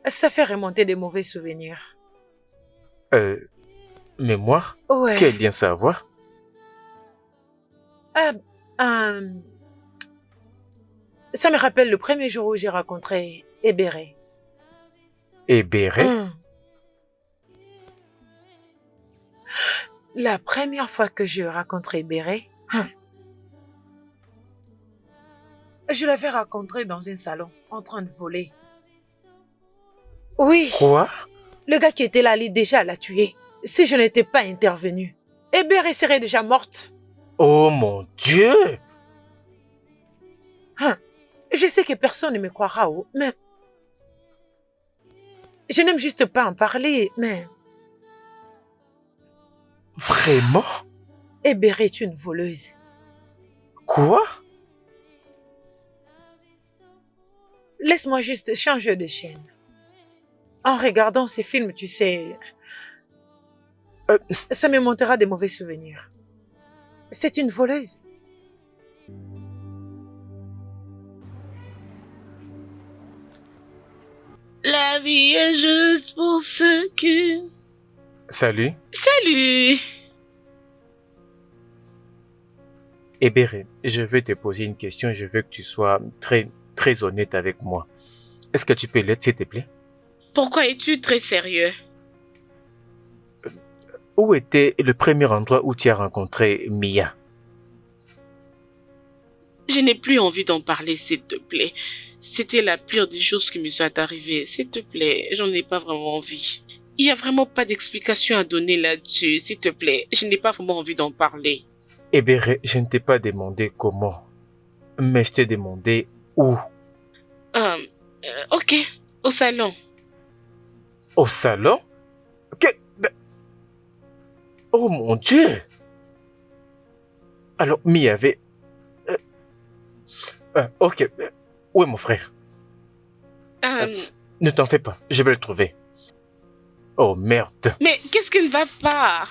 Ça fait remonter des mauvais souvenirs. Mémoire? Ouais. Quel lien ça a à voir? Ça me rappelle le premier jour où j'ai rencontré Ebere. Et Béret? La première fois que j'ai rencontré Ebere, je l'avais rencontré dans un salon, en train de voler. Oui, Quoi? le gars qui était là allait déjà la tuer. Si je n'étais pas intervenue, Ebere serait déjà morte. Oh mon Dieu! Je sais que personne ne me croira, mais... Je n'aime juste pas en parler, mais... Vraiment? Ebere est une voleuse. Quoi? Laisse-moi juste changer de chaîne. En regardant ces films, tu sais... ça me montera des mauvais souvenirs. C'est une voleuse. La vie est juste pour ceux qui... Salut. Salut. Ebere, je veux te poser une question et je veux que tu sois très honnête avec moi. Est-ce que tu peux l'être, s'il te plaît? Pourquoi es-tu très sérieux? Où était le premier endroit où tu as rencontré Mia? Je n'ai plus envie d'en parler, s'il te plaît. C'était la pire des choses qui me sont arrivées. S'il te plaît, j'en ai pas vraiment envie. Il n'y a vraiment pas d'explication à donner là-dessus, s'il te plaît. Je n'ai pas vraiment envie d'en parler. Ebere, je ne t'ai pas demandé comment, mais je t'ai demandé où. Ok, au salon. Au salon? Oh mon Dieu! Alors, Mia avait... ok. Où est mon frère? Ne t'en fais pas, je vais le trouver. Oh merde. Mais qu'est-ce qui ne va pas?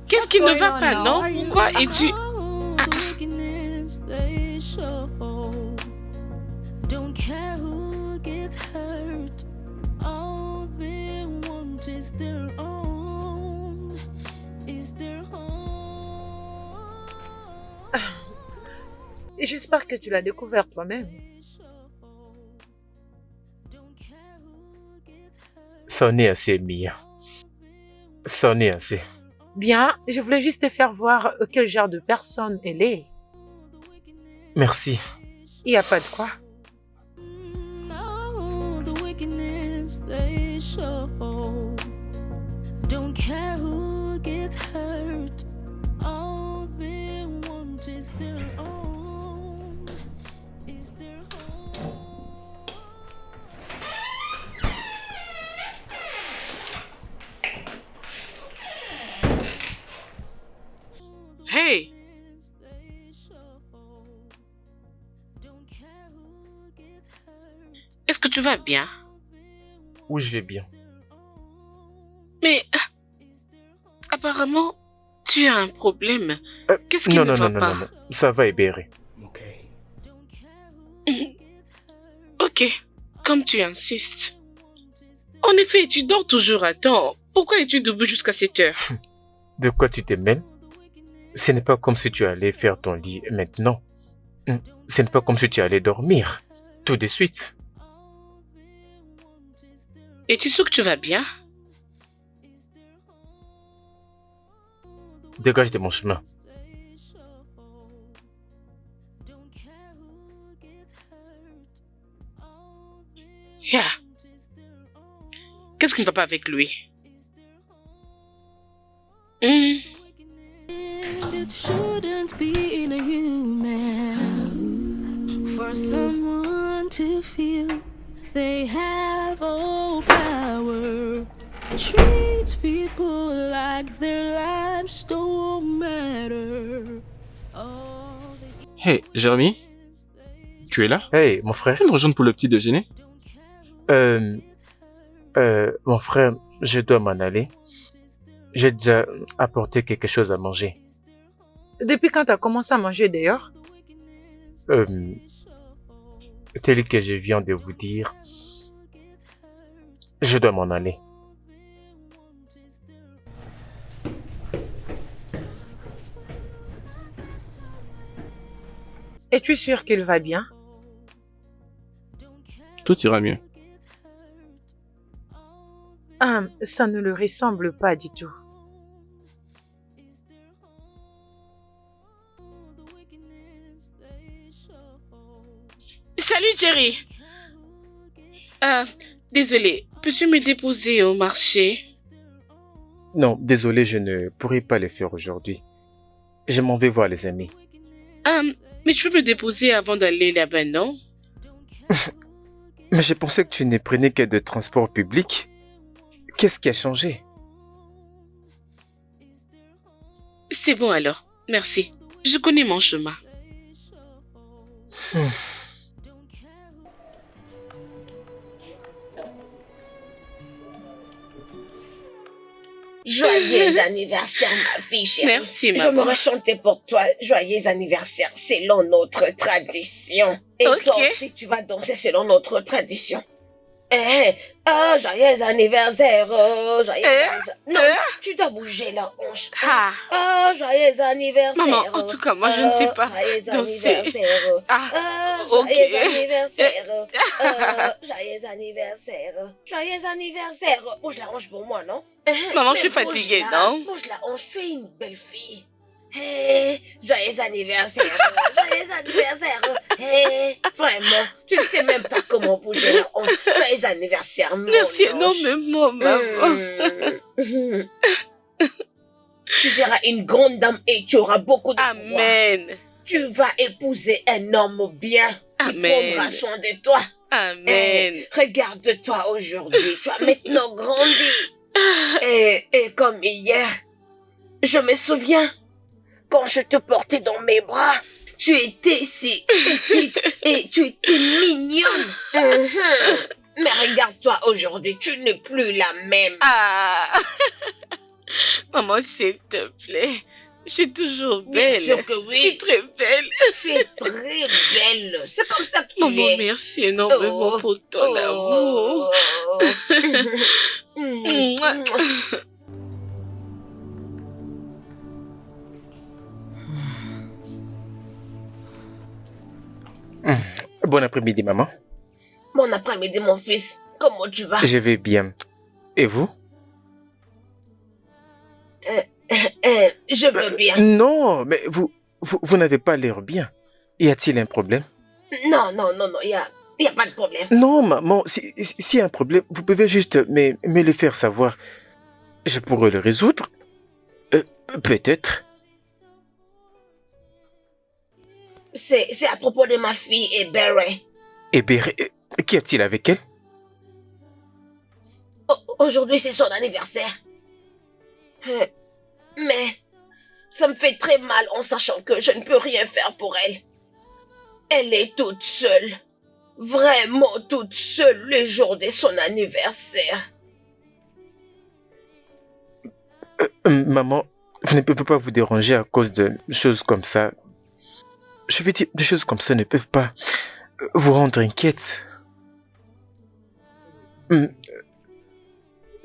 Qu'est-ce qui ne va pas, non? Pourquoi es-tu... Oh, the wickedness they show. Don't care who gets hurt. All they want is their own. Is their home. Et j'espère que tu l'as découvert toi-même. C'en est assez, Mia. C'en est assez. Bien, je voulais juste te faire voir quel genre de personne elle est. Merci. Il n'y a pas de quoi. Oh, the wickedness they show. Don't care who gets hurt. All they want is their own. Is their home. Hey! Est-ce que tu vas bien? Où je vais bien. Mais... apparemment, tu as un problème. Qu'est-ce qui Non, ne non, va non, pas? non, non. Ça va, Ebere. Ok, comme tu insistes. En effet, tu dors toujours à temps. Pourquoi es-tu debout jusqu'à 7 heures? De quoi tu te mêles? Ce n'est pas comme si tu allais faire ton lit maintenant. Ce n'est pas comme si tu allais dormir. Tout de suite. Es-tu sûr que tu vas bien? Dégage de mon chemin. Yeah. Qu'est-ce qui ne va pas avec lui? It shouldn't be inhuman for someone to feel they have all power. Treat people like their lives don't matter. All the Hey, Jérémy? Tu es là? Hey, mon frère. Tu veux me rejoindre pour le petit déjeuner? Mon frère, je dois m'en aller. J'ai déjà apporté quelque chose à manger. Depuis quand tu as commencé à manger d'ailleurs? Tel que je viens de vous dire, je dois m'en aller. Es-tu sûr qu'il va bien? Tout ira mieux. Ça ne le ressemble pas du tout. Salut Jerry. Désolé, peux-tu me déposer au marché? Non, désolé, je ne pourrai pas le faire aujourd'hui. Je m'en vais voir les amis. Mais tu peux me déposer avant d'aller là-bas, non? Mais je pensais que tu ne prenais que de transport public. Qu'est-ce qui a changé? C'est bon alors, merci. Je connais mon chemin. Joyeux anniversaire, ma fille chérie. Merci, Je maman. m'aurais chanté pour toi. Joyeux anniversaire, selon notre tradition. Et Ok. toi aussi, tu vas danser selon notre tradition. Joyeux anniversaire, joyeux anniversaire. Non, tu dois bouger la hanche. Ah, Joyeux anniversaire. maman, en tout cas, moi, je ne sais pas Joyeux danser. anniversaire. Ok. Joyeux anniversaire. Joyeux anniversaire. Joyeux anniversaire. Bouge la hanche pour moi, non? Maman, je suis Mais fatiguée, bouge-la, non? Bouge la hanche, tu es une belle fille. Joyeux anniversaire. Joyeux anniversaire. Vraiment, tu ne sais même pas comment bouger la hanche. Joyeux anniversaire, mon Merci ange. énormément, maman. Tu seras une grande dame et tu auras beaucoup de pouvoir. Amen. Tu vas épouser un homme bien qui Amen. prendra soin de toi. Amen. Regarde-toi aujourd'hui, tu as maintenant grandi. Et comme hier, je me souviens, quand je te portais dans mes bras, tu étais si petite et tu étais mignonne. Mais regarde-toi aujourd'hui, tu n'es plus la même. Ah. Maman, s'il te plaît. Je suis toujours Bien belle. sûr que oui. Je suis très belle. Tu es très belle. C'est comme ça que tu Maman, es. merci énormément pour ton amour. Mouah. Bon après-midi, maman. Bon après-midi, mon fils. Comment tu vas? Je vais bien. Et vous? Je veux bien. Non, mais vous n'avez pas l'air bien. Y a-t-il un problème? Non, y a pas de problème. Non, maman, s'il y a un problème, vous pouvez juste me le faire savoir. Je pourrais le résoudre. Peut-être. C'est à propos de ma fille et Barry. Et bien, qu'y a-t-il avec elle? Aujourd'hui, c'est son anniversaire. Mais ça me fait très mal en sachant que je ne peux rien faire pour elle. Elle est toute seule. Vraiment toute seule le jour de son anniversaire. Maman, vous ne pouvez pas vous déranger à cause de choses comme ça. Je veux dire, des choses comme ça ne peuvent pas vous rendre inquiète.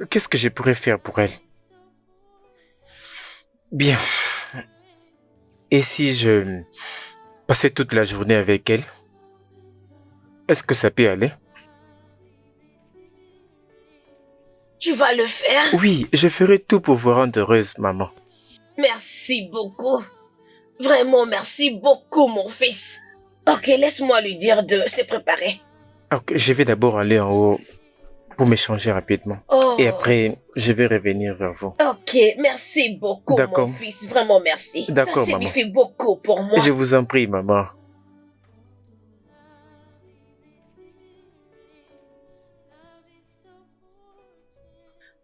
Qu'est-ce que je pourrais faire pour elle? Bien. Et si je passais toute la journée avec elle? Est-ce que ça peut aller? Tu vas le faire? Oui, je ferai tout pour vous rendre heureuse, maman. Merci beaucoup. Vraiment, merci beaucoup, mon fils. Ok, laisse-moi lui dire de se préparer. Ok, je vais d'abord aller en haut pour m'échanger rapidement. Oh. Et après, je vais revenir vers vous. Ok, merci beaucoup, D'accord. mon fils. Vraiment, merci. D'accord, Ça maman. signifie beaucoup pour moi. Je vous en prie, maman.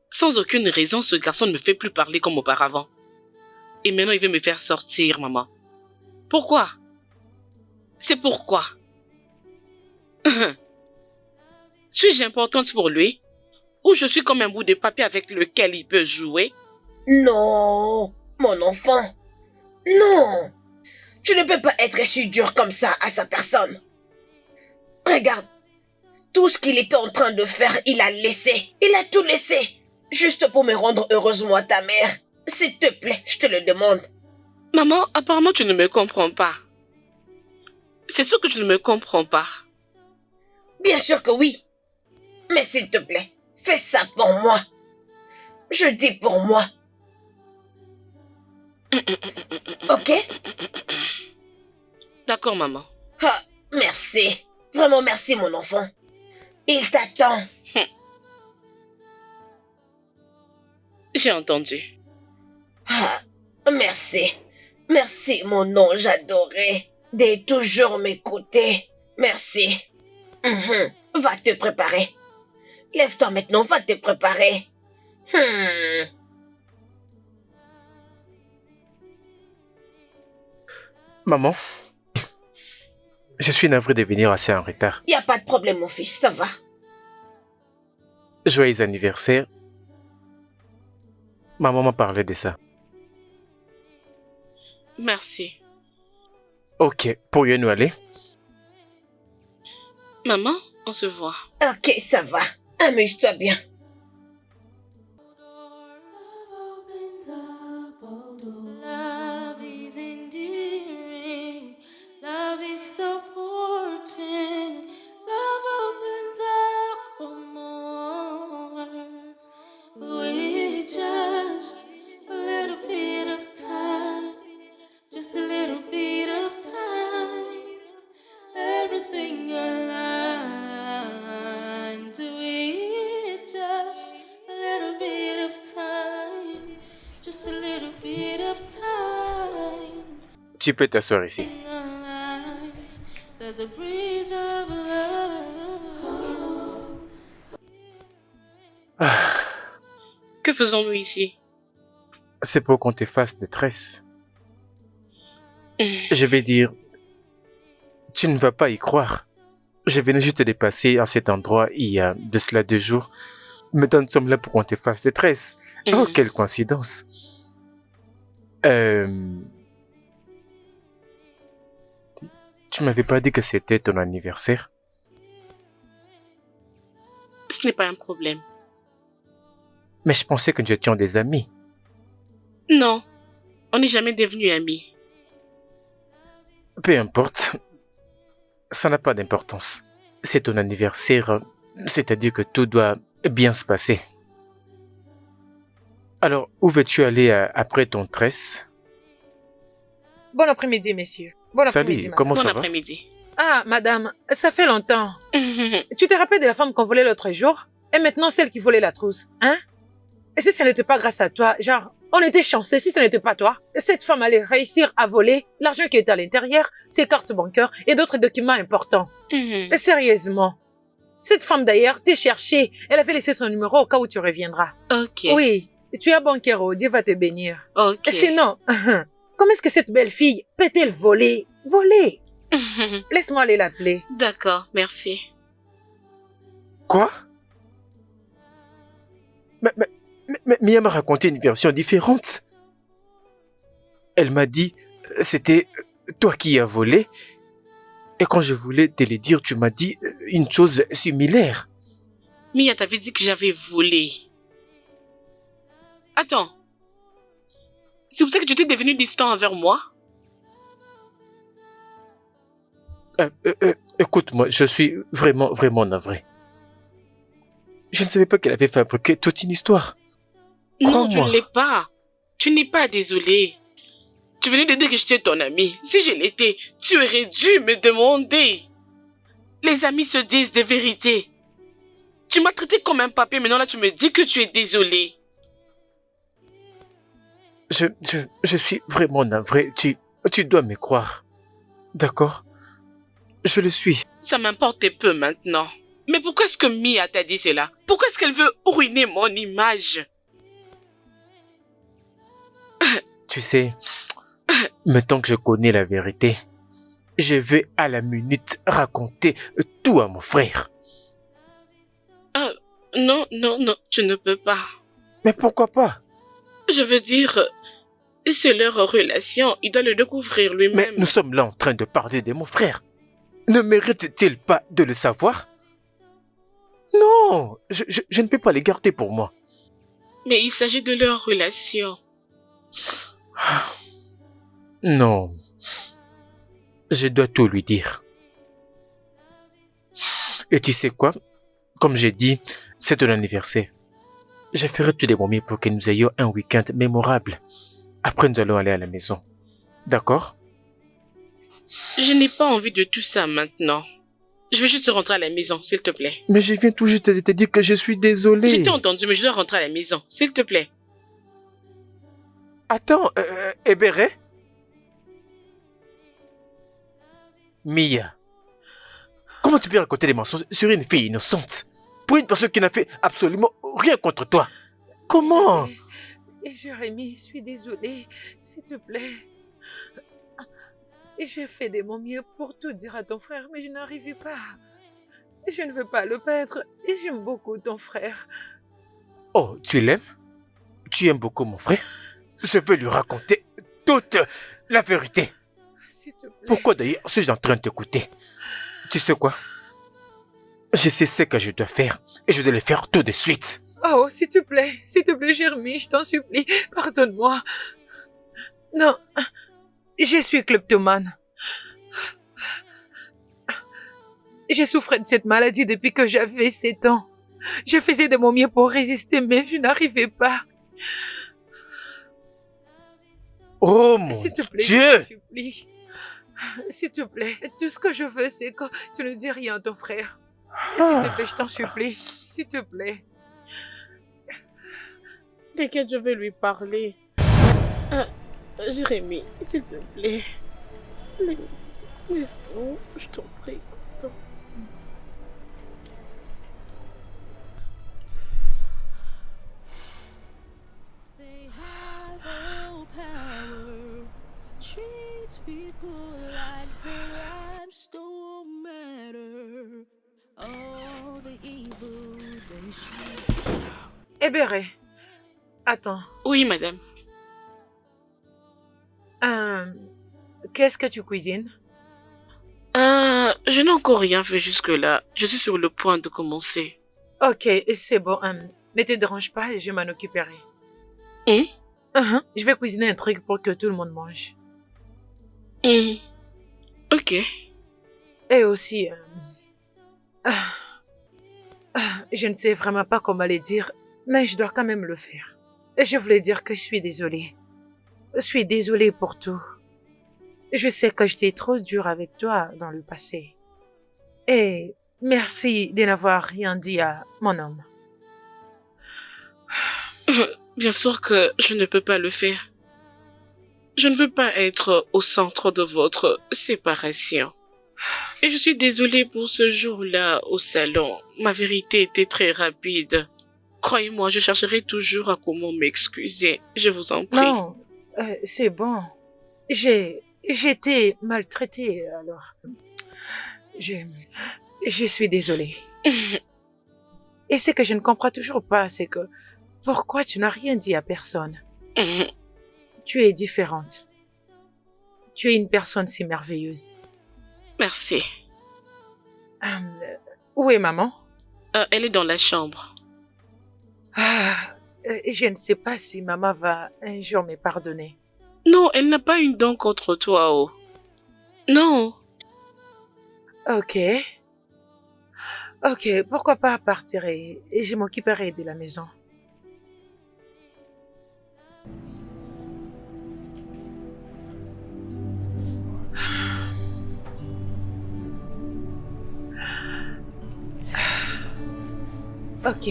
Sans aucune raison, ce garçon ne me fait plus parler comme auparavant. Et maintenant, il veut me faire sortir, maman. Pourquoi? C'est pourquoi. Suis-je importante pour lui? Ou je suis comme un bout de papier avec lequel il peut jouer? Non, mon enfant. Non. Tu ne peux pas être si dur comme ça à sa personne. Regarde. Tout ce qu'il était en train de faire, il a laissé. Il a tout laissé. Juste pour me rendre heureuse, moi, ta mère. S'il te plaît, je te le demande. Maman, apparemment tu ne me comprends pas. C'est sûr que tu ne me comprends pas. Bien sûr que oui. Mais s'il te plaît, fais ça pour moi. Je dis pour moi. Ok? D'accord, maman. Ah, merci. Vraiment merci, mon enfant. Il t'attend. J'ai entendu. Ah, merci. Merci, mon ange adoré, de toujours m'écouter. Merci. Va te préparer. Lève-toi maintenant, va te préparer. Maman, je suis navré de venir assez en retard. Y a pas de problème, mon fils, ça va. Joyeux anniversaire. Maman m'a parlé de ça. Merci. Ok, pourrions-nous aller? Maman, On se voit. Ok, ça va. Amuse-toi bien. Love is endearing. Love is supporting. Love opens up for more. With just a little bit of time. Just a little bit of time. Everything aligns with just a little bit of time. Just a little bit of time. Tu peux t'asseoir ici. Aligns. There's a breeze of love. Que faisons-nous ici? C'est pour qu'on te fasse des tresses. Je vais dire, tu ne vas pas y croire. Je venais juste de passer à cet endroit il y a de cela 2 jours. Maintenant, nous sommes là pour qu'on te fasse des tresses. Oh, quelle coïncidence. Tu m'avais pas dit que c'était ton anniversaire? Ce n'est pas un problème. Mais je pensais que nous étions des amis. Non, on n'est jamais devenus amis. Peu importe. Ça n'a pas d'importance. C'est ton anniversaire, c'est-à-dire que tout doit bien se passer. Alors, où veux-tu aller après ton tresse? Bon après-midi, messieurs. Bon après-midi, Salut, madame. comment Bon ça va? après-midi. Ah, madame, ça fait longtemps. Tu te rappelles de la femme qu'on volait l'autre jour? Et maintenant, celle qui volait la trousse, hein? Et si ça n'était pas grâce à toi, genre, on était chanceux, si ce n'était pas toi, cette femme allait réussir à voler l'argent qui était à l'intérieur, ses cartes bancaires et d'autres documents importants. Mais sérieusement, cette femme d'ailleurs t'est cherchée. Elle avait laissé son numéro au cas où tu reviendras. Ok. Oui, tu es banquero, Dieu va te bénir. Ok. Et sinon, comment est-ce que cette belle fille peut-elle voler? Voler? Laisse-moi aller l'appeler. D'accord, merci. Quoi? Mais Mia m'a raconté une version différente. Elle m'a dit, c'était toi qui as volé. Et quand je voulais te le dire, tu m'as dit une chose similaire. Mia t'avait dit que j'avais volé. Attends. C'est pour ça que tu étais devenu distant envers moi? Écoute-moi, je suis vraiment navré. Je ne savais pas qu'elle avait fabriqué toute une histoire. Non, tu Crois-moi. ne l'es pas. Tu n'es pas désolé. Tu venais de dire que j'étais ton ami. Si je l'étais, tu aurais dû me demander. Les amis se disent des vérités. Tu m'as traité comme un papier, maintenant là tu me dis que tu es désolé. Je suis vraiment navré. Tu dois me croire. D'accord? Je le suis. Ça m'importe peu maintenant. Mais pourquoi est-ce que Mia t'a dit cela? Pourquoi est-ce qu'elle veut ruiner mon image? Tu sais, maintenant que je connais la vérité, je vais à la minute raconter tout à mon frère. Non, tu ne peux pas. Mais pourquoi pas? Je veux dire, c'est leur relation, il doit le découvrir Mais lui-même. nous sommes là en train de parler de mon frère. Ne mérite-t-il pas de le savoir? Non, je ne peux pas les garder pour moi. Mais il s'agit de leur relation. Non, je dois tout lui dire. Et tu sais quoi? Comme j'ai dit, c'est ton anniversaire. Je ferai tous les moyens pour que nous ayons un week-end mémorable. Après, nous allons aller à la maison. D'accord? Je n'ai pas envie de tout ça maintenant. Je veux juste rentrer à la maison, s'il te plaît. Mais je viens tout juste de te dire que je suis désolé. Je t'ai entendu, mais je dois rentrer à la maison, s'il te plaît. Attends, Ebere? Mia, comment tu peux raconter des mensonges sur une fille innocente? Pour une personne qui n'a fait absolument rien contre toi? Comment? Et Jérémie, je suis désolée, s'il te plaît. Et j'ai fait de mon mieux pour tout dire à ton frère, mais je n'arrivais pas. Et je ne veux pas le perdre, et j'aime beaucoup ton frère. Oh, tu l'aimes? Tu aimes beaucoup mon frère? Je veux lui raconter toute la vérité. S'il te plaît. Pourquoi d'ailleurs suis-je en train de t'écouter? Tu sais quoi? Je sais ce que je dois faire et je dois le faire tout de suite. Oh, s'il te plaît, Jérémy, je t'en supplie, pardonne-moi. Non, je suis kleptomane. J'ai souffert de cette maladie depuis que j'avais 7 ans. Je faisais de mon mieux pour résister, mais je n'arrivais pas. Oh mon S'il te plaît, Dieu! je t'en supplie. S'il te plaît, tout ce que je veux, c'est que tu ne dis rien à ton frère. S'il te plaît, je t'en supplie. S'il te plaît. T'inquiète, je vais lui parler. Jérémy, s'il te plaît. Laisse-nous, je t'en prie. Attends. They have no power. Treat people like their lives don't matter. All the evil they show. Hébéré, attends. Oui, madame. Qu'est-ce que tu cuisines? Je n'ai encore rien fait jusque-là. Je suis sur le point de commencer. Ok, c'est bon. Ne te dérange pas, je m'en occuperai. Je vais cuisiner un truc pour que tout le monde mange. Ok. Et aussi, je ne sais vraiment pas comment le dire, mais je dois quand même le faire. Et je voulais dire que je suis désolée. Je suis désolée pour tout. Je sais que j'étais trop dure avec toi dans le passé. Et merci de n'avoir rien dit à mon homme. Bien sûr que je ne peux pas le faire. Je ne veux pas être au centre de votre séparation. Et je suis désolée pour ce jour-là au salon. Ma vérité était très rapide. Croyez-moi, je chercherai toujours à comment m'excuser. Je vous en prie. Non, c'est bon. J'étais maltraitée, alors. Je suis désolée. Et ce que je ne comprends toujours pas, c'est que pourquoi tu n'as rien dit à personne? Tu es différente. Tu es une personne si merveilleuse. Merci. Où est maman? Elle est dans la chambre. Je ne sais pas si maman va un jour me pardonner. Non, elle n'a pas une dent contre toi, oh. Non. Ok, pourquoi pas partir et je m'occuperai de la maison. Ok.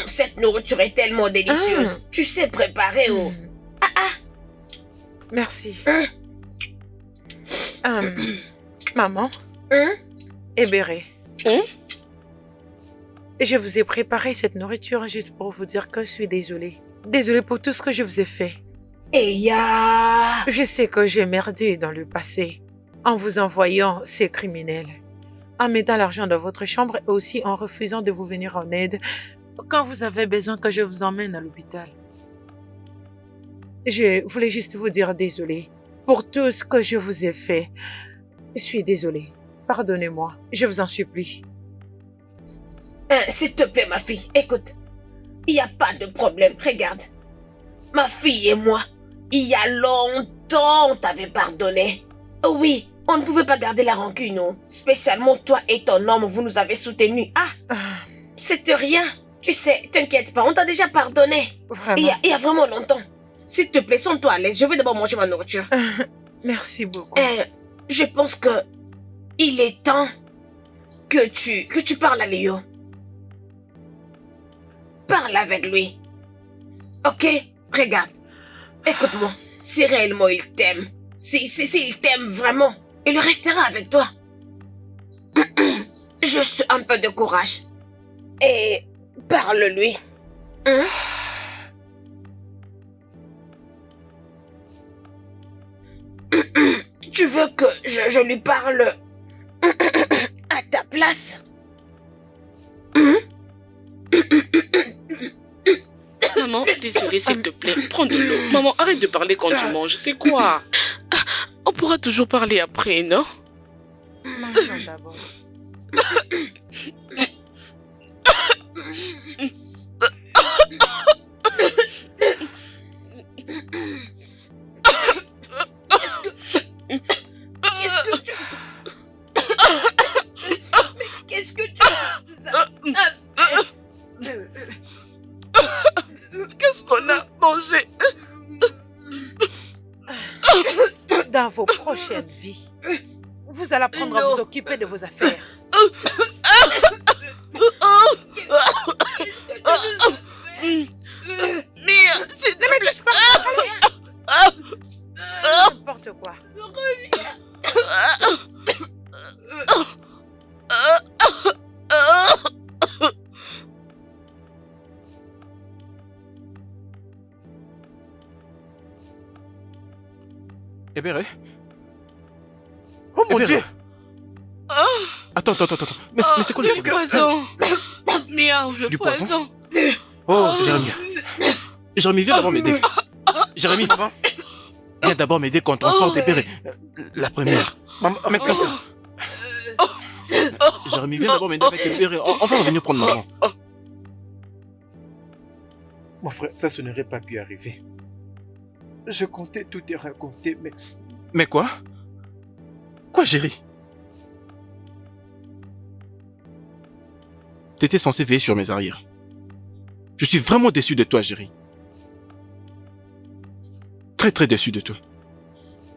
Cette nourriture est tellement délicieuse. Tu sais préparer, oh. Merci. Maman. Hein? Hébéré. Je vous ai préparé cette nourriture juste pour vous dire que je suis désolée. Désolée pour tout ce que je vous ai fait. Eya. Je sais que j'ai merdé dans le passé en vous envoyant ces criminels, en mettant l'argent dans votre chambre et aussi en refusant de vous venir en aide quand vous avez besoin que je vous emmène à l'hôpital. Je voulais juste vous dire désolée pour tout ce que je vous ai fait. Je suis désolée. Pardonnez-moi. Je vous en supplie. S'il te plaît, ma fille, écoute. Il n'y a pas de problème. Regarde. Ma fille et moi, il y a longtemps, on t'avait pardonné. Oui, on ne pouvait pas garder la rancune, non. Spécialement toi et ton homme, vous nous avez soutenus. C'est rien. Tu sais, t'inquiète pas, on t'a déjà pardonné. Vraiment. Il y a vraiment longtemps. S'il te plaît, sens-toi à l'aise. Je vais d'abord manger ma nourriture. Merci beaucoup. Je pense que il est temps que tu parles à Léo. Parle avec lui. Ok? Regarde. Écoute-moi. Si réellement il t'aime, si il t'aime vraiment, il restera avec toi. Juste un peu de courage. Et parle-lui. Hein? Tu veux que je lui parle à ta place? vraiment désolée, s'il te plaît. Prends de l'eau. Maman, arrête de parler quand tu manges. C'est quoi? On pourra toujours parler après, non? Mangeons d'abord. Qu'est-ce que tu as fait? Qu'est-ce qu'on a mangé? Dans vos prochaines vies, vous allez apprendre à vous occuper de vos affaires. Mia, s'il te plaît. N'importe quoi. Ebere? Oh mon Ebere. Dieu! Attends. Mais c'est quoi Le le poison. Mia, le Du poison? poison. Oh, Jérémy. Jérémy, viens d'abord m'aider. Jérémy, viens d'abord m'aider quand on transporte Ebere. La première. maman, Maintenant. Jérémy, viens d'abord m'aider avec Ebere. On va revenir prendre maman. mon frère, ça n'aurait pas pu arriver. Je comptais tout te raconter, mais Mais quoi? Quoi, Jérémy? T'étais censé veiller sur mes arrières. Je suis vraiment déçu de toi, Jérémy. Très déçu de toi.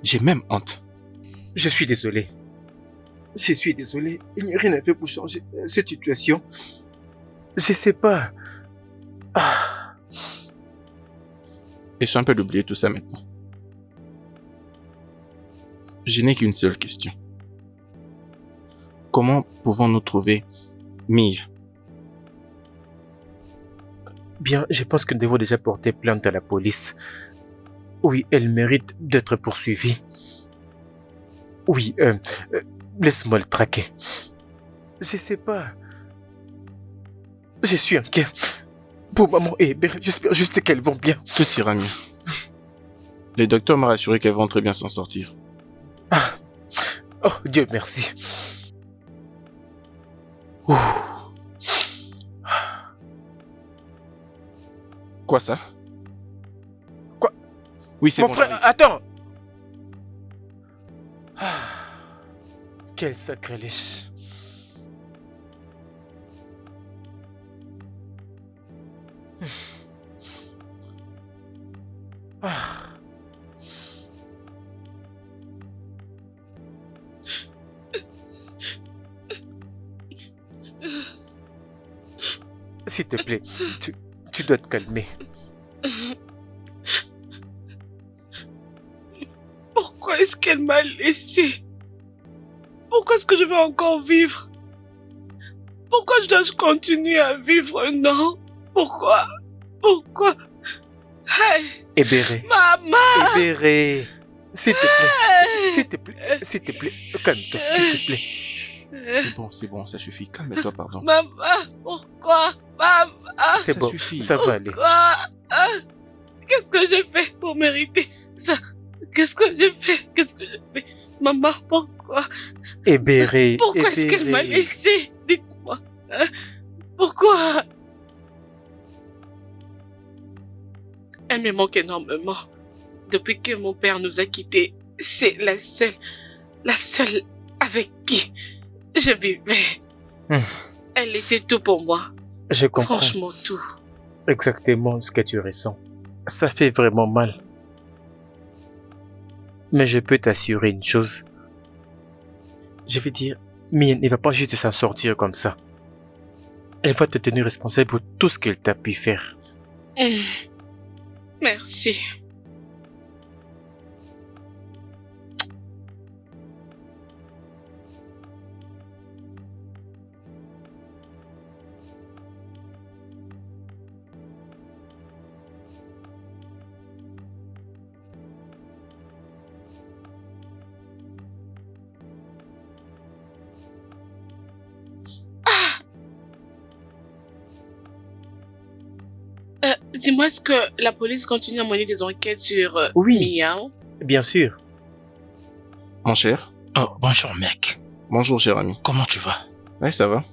J'ai même honte. je suis désolé. Je suis désolé. Il n'y a rien à faire pour changer cette situation. Je sais pas. Ah, Essaie un peu d'oublier tout ça maintenant. Je n'ai qu'une seule question. Comment pouvons-nous trouver Mia? bien, je pense que nous devons déjà porter plainte à la police. Oui, elle mérite d'être poursuivie. Oui, laisse-moi le traquer. Je sais pas. Je suis inquiet. Pour maman et Hébert, j'espère juste qu'elles vont bien. Tout ira mieux. Le docteur m'a rassuré qu'elles vont très bien s'en sortir. Ah. Oh, Dieu merci. Ouh. Quoi ça? Quoi? Oui, c'est Mon bon. frère, j'arrive. attends. Ah. Quel sacrilège. Ah. S'il te plaît, tu dois te calmer. Pourquoi est-ce qu'elle m'a laissé? Pourquoi est-ce que je vais encore vivre? Pourquoi je dois continuer à vivre? Non. Pourquoi? Hey, Hébéré, maman! Hébéré. S'il te plaît, s'il te plaît, calme-toi, s'il te plaît. C'est bon, ça suffit. Calme-toi, pardon. Maman, pourquoi? Maman, C'est ça bon, suffit. ça va aller. pourquoi? Qu'est-ce que j'ai fait pour mériter ça? Qu'est-ce que j'ai fait? Maman, pourquoi? Hébéré, Pourquoi est-ce qu'elle m'a laissé? Dites-moi. Pourquoi? Elle me manque énormément. Depuis que mon père nous a quittés, c'est la seule avec qui je vivais. Elle était tout pour moi. Je comprends Franchement, tout. exactement ce que tu ressens. Ça fait vraiment mal. Mais je peux t'assurer une chose. Je vais dire, Mia ne va pas juste s'en sortir comme ça. Elle va te tenir responsable pour tout ce qu'elle t'a pu faire. Merci. Dis-moi, est-ce que la police continue à mener des enquêtes sur Oui. Miao? Bien sûr. Mon cher. Oh, bonjour mec. Bonjour, cher ami. Comment tu vas? Ouais, ça va.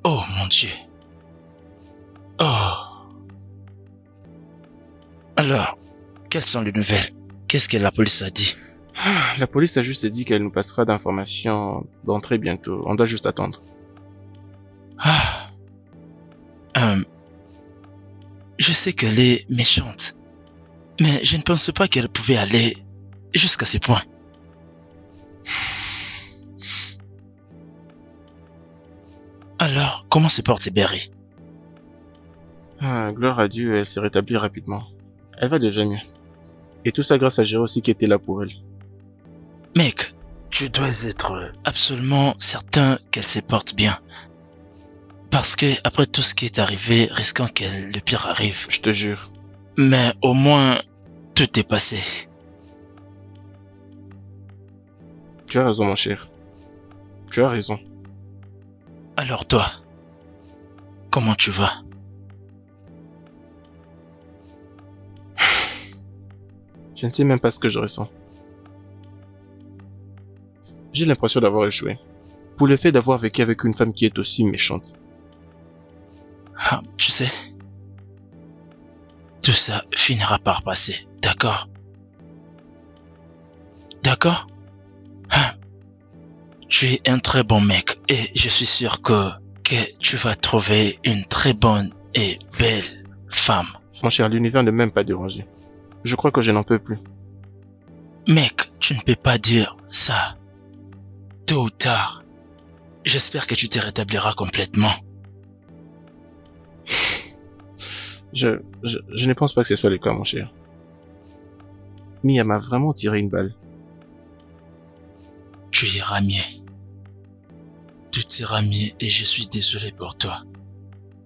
Oh mon Dieu. Oh. Alors, quelles sont les nouvelles? Qu'est-ce que la police a dit? La police a juste dit qu'elle nous passera d'informations d'entrée bientôt. On doit juste attendre. Ah. Je sais qu'elle est méchante, mais je ne pensais pas qu'elle pouvait aller jusqu'à ces points. Alors, comment se porte Berry? Ah, gloire à Dieu, elle s'est rétablie rapidement. Elle va déjà mieux. Et tout ça grâce à Géro aussi qui était là pour elle. Mec, tu dois être absolument certain qu'elle se porte bien. Parce que après tout ce qui est arrivé, risquant que le pire arrive. Je te jure. Mais au moins, tout est passé. Tu as raison, mon cher. Tu as raison. Alors toi, comment tu vas? Je ne sais même pas ce que je ressens. J'ai l'impression d'avoir échoué. Pour le fait d'avoir vécu avec une femme qui est aussi méchante. Ah, tu sais, tout ça finira par passer, d'accord? D'accord? Ah, tu es un très bon mec et je suis sûr que tu vas trouver une très bonne et belle femme. Mon cher, l'univers ne m'aime pas déranger. Je crois que je n'en peux plus. Mec, tu ne peux pas dire ça. Tôt ou tard, j'espère que tu te rétabliras complètement. Je ne pense pas que ce soit le cas, mon cher. Mia m'a vraiment tiré une balle. Tu iras mieux. Tout ira mieux et je suis désolé pour toi.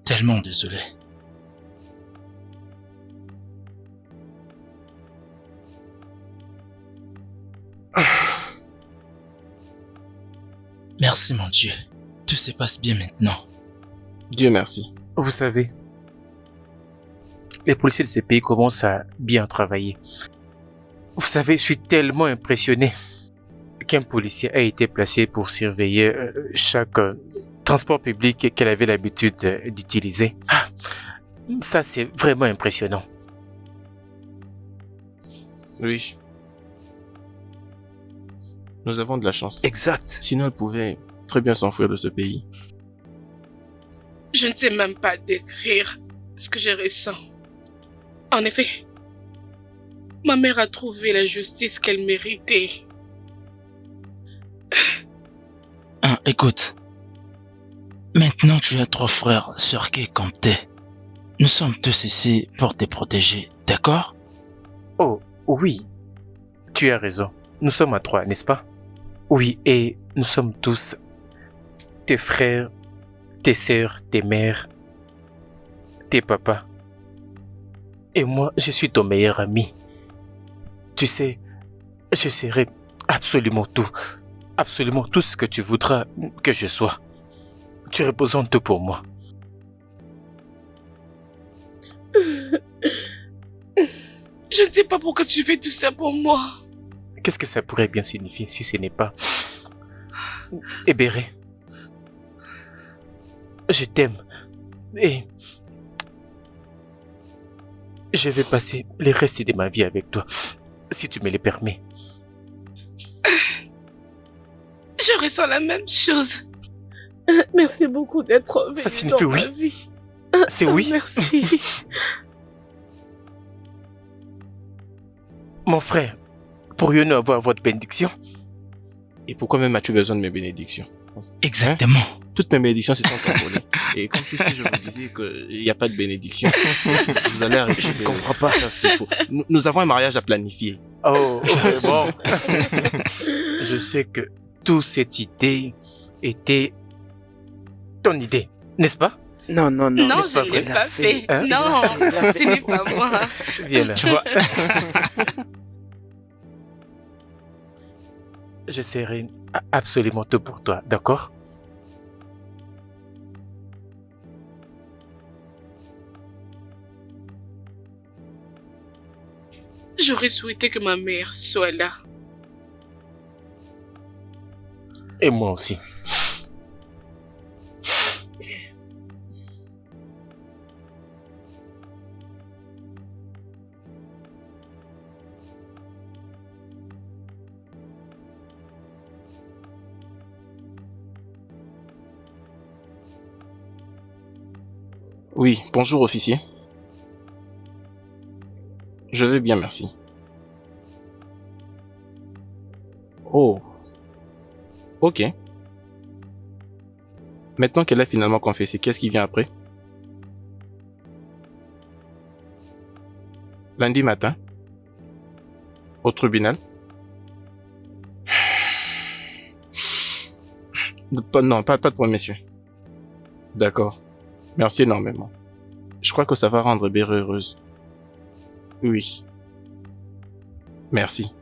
Tellement désolé. Merci mon Dieu. Tout se passe bien maintenant. Dieu merci. Vous savez, les policiers de ces pays commencent à bien travailler. Vous savez, je suis tellement impressionné qu'un policier a été placé pour surveiller chaque transport public qu'elle avait l'habitude d'utiliser. Ah, ça, c'est vraiment impressionnant. Oui. Nous avons de la chance. Exact. Sinon, elle pouvait très bien s'enfuir de ce pays. Je ne sais même pas décrire ce que je ressens. En effet, ma mère a trouvé la justice qu'elle méritait. Ah, écoute. Maintenant, tu as 3 frères sur qui compter. Nous sommes tous ici pour te protéger, d'accord? Oh, oui. Tu as raison. Nous sommes à 3, n'est-ce pas? Oui, et nous sommes tous tes frères, tes sœurs, tes mères, tes papas. Et moi, je suis ton meilleur ami. Tu sais, je serai absolument tout ce que tu voudras que je sois. Tu représentes tout pour moi. Je ne sais pas pourquoi tu fais tout ça pour moi. Qu'est-ce que ça pourrait bien signifier si ce n'est pas... Ebéré, je t'aime et je vais passer le reste de ma vie avec toi, si tu me le permets. Je ressens la même chose. Merci beaucoup d'être venu Ça signifie dans ma oui. vie. C'est oui. Merci. Mon frère, pourrions-nous avoir votre bénédiction? Et pourquoi même as-tu besoin de mes bénédictions? Exactement. Toutes mes bénédictions se sont envolées. Et comme si je vous disais qu'il n'y a pas de bénédiction, vous allez arrêter Je ne comprends pas. faire ce qu'il faut. Nous avons un mariage à planifier. Oh, bon. Je sais que toute cette idée était ton idée, n'est-ce pas? Non, Non, n'est-ce pas je ne l'ai vrai? pas fait. Hein? Non, ce n'est pas moi. Viens là. Tu vois? Je serai absolument tout pour toi, d'accord? J'aurais souhaité que ma mère soit là. Et moi aussi. Oui, bonjour officier. Je vais bien, merci. Oh. Ok. Maintenant qu'elle a finalement confessé, qu'est-ce qui vient après? Lundi matin? Au tribunal? Non, pas de problème, messieurs. D'accord. Merci énormément. Je crois que ça va rendre Béré heureuse. Oui. Merci.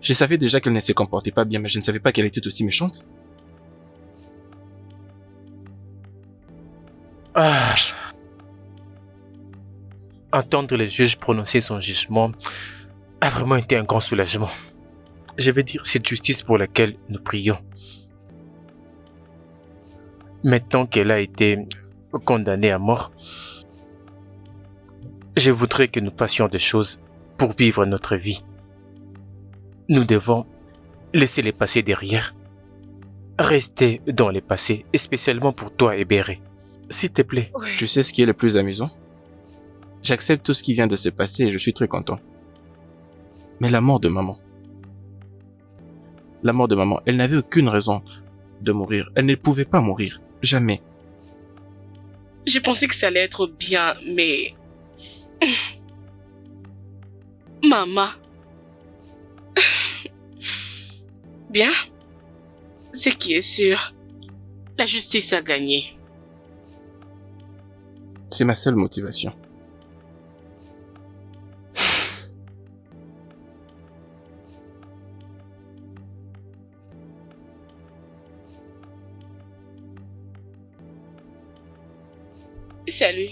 Je savais déjà qu'elle ne se comportait pas bien, mais je ne savais pas qu'elle était aussi méchante. Ah. Entendre le juge prononcer son jugement a vraiment été un grand soulagement. Je veux dire, cette justice pour laquelle nous prions. Maintenant qu'elle a été condamnée à mort, je voudrais que nous fassions des choses pour vivre notre vie. Nous devons laisser les passés derrière. Rester dans les passés, et spécialement pour toi, Ebéré. S'il te plaît. Ouais. Tu sais ce qui est le plus amusant? J'accepte tout ce qui vient de se passer et je suis très content. Mais la mort de maman. La mort de maman, elle n'avait aucune raison de mourir. Elle ne pouvait pas mourir. Jamais. Je pensais que ça allait être bien, mais... Maman. Bien. Ce qui est sûr, la justice a gagné. C'est ma seule motivation. Salut.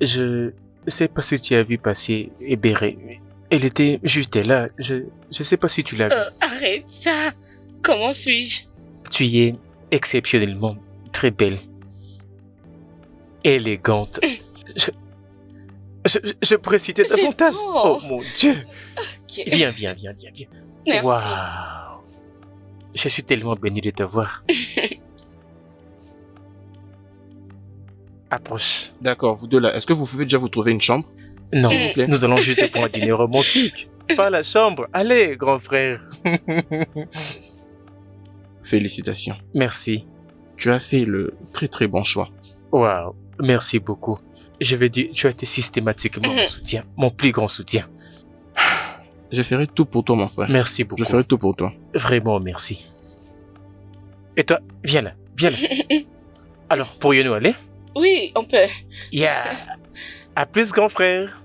Je sais pas si tu as vu passer Ebéré. Elle était juste là. Je sais pas si tu l'as vu. Arrête ça. Comment suis-je? Tu es exceptionnellement très belle. Élégante. Je pourrais citer C'est davantage. bon. Oh mon Dieu. Ok. Viens. Merci. Waouh. Je suis tellement béni de te voir. Approche. D'accord, vous deux là, est-ce que vous pouvez déjà vous trouver une chambre? Non, S'il vous plaît. nous allons juste pour un dîner romantique. Pas la chambre. Allez, grand frère. Félicitations. Merci. Tu as fait le très très bon choix. Waouh. Merci beaucoup. Je veux dire, tu as été systématiquement mon soutien, mon plus grand soutien. Je ferai tout pour toi, mon frère. Merci beaucoup. Je ferai tout pour toi. Vraiment, merci. Et toi, viens là. Alors, pourrions-nous aller? Oui, on peut. Yeah. À plus, grand frère.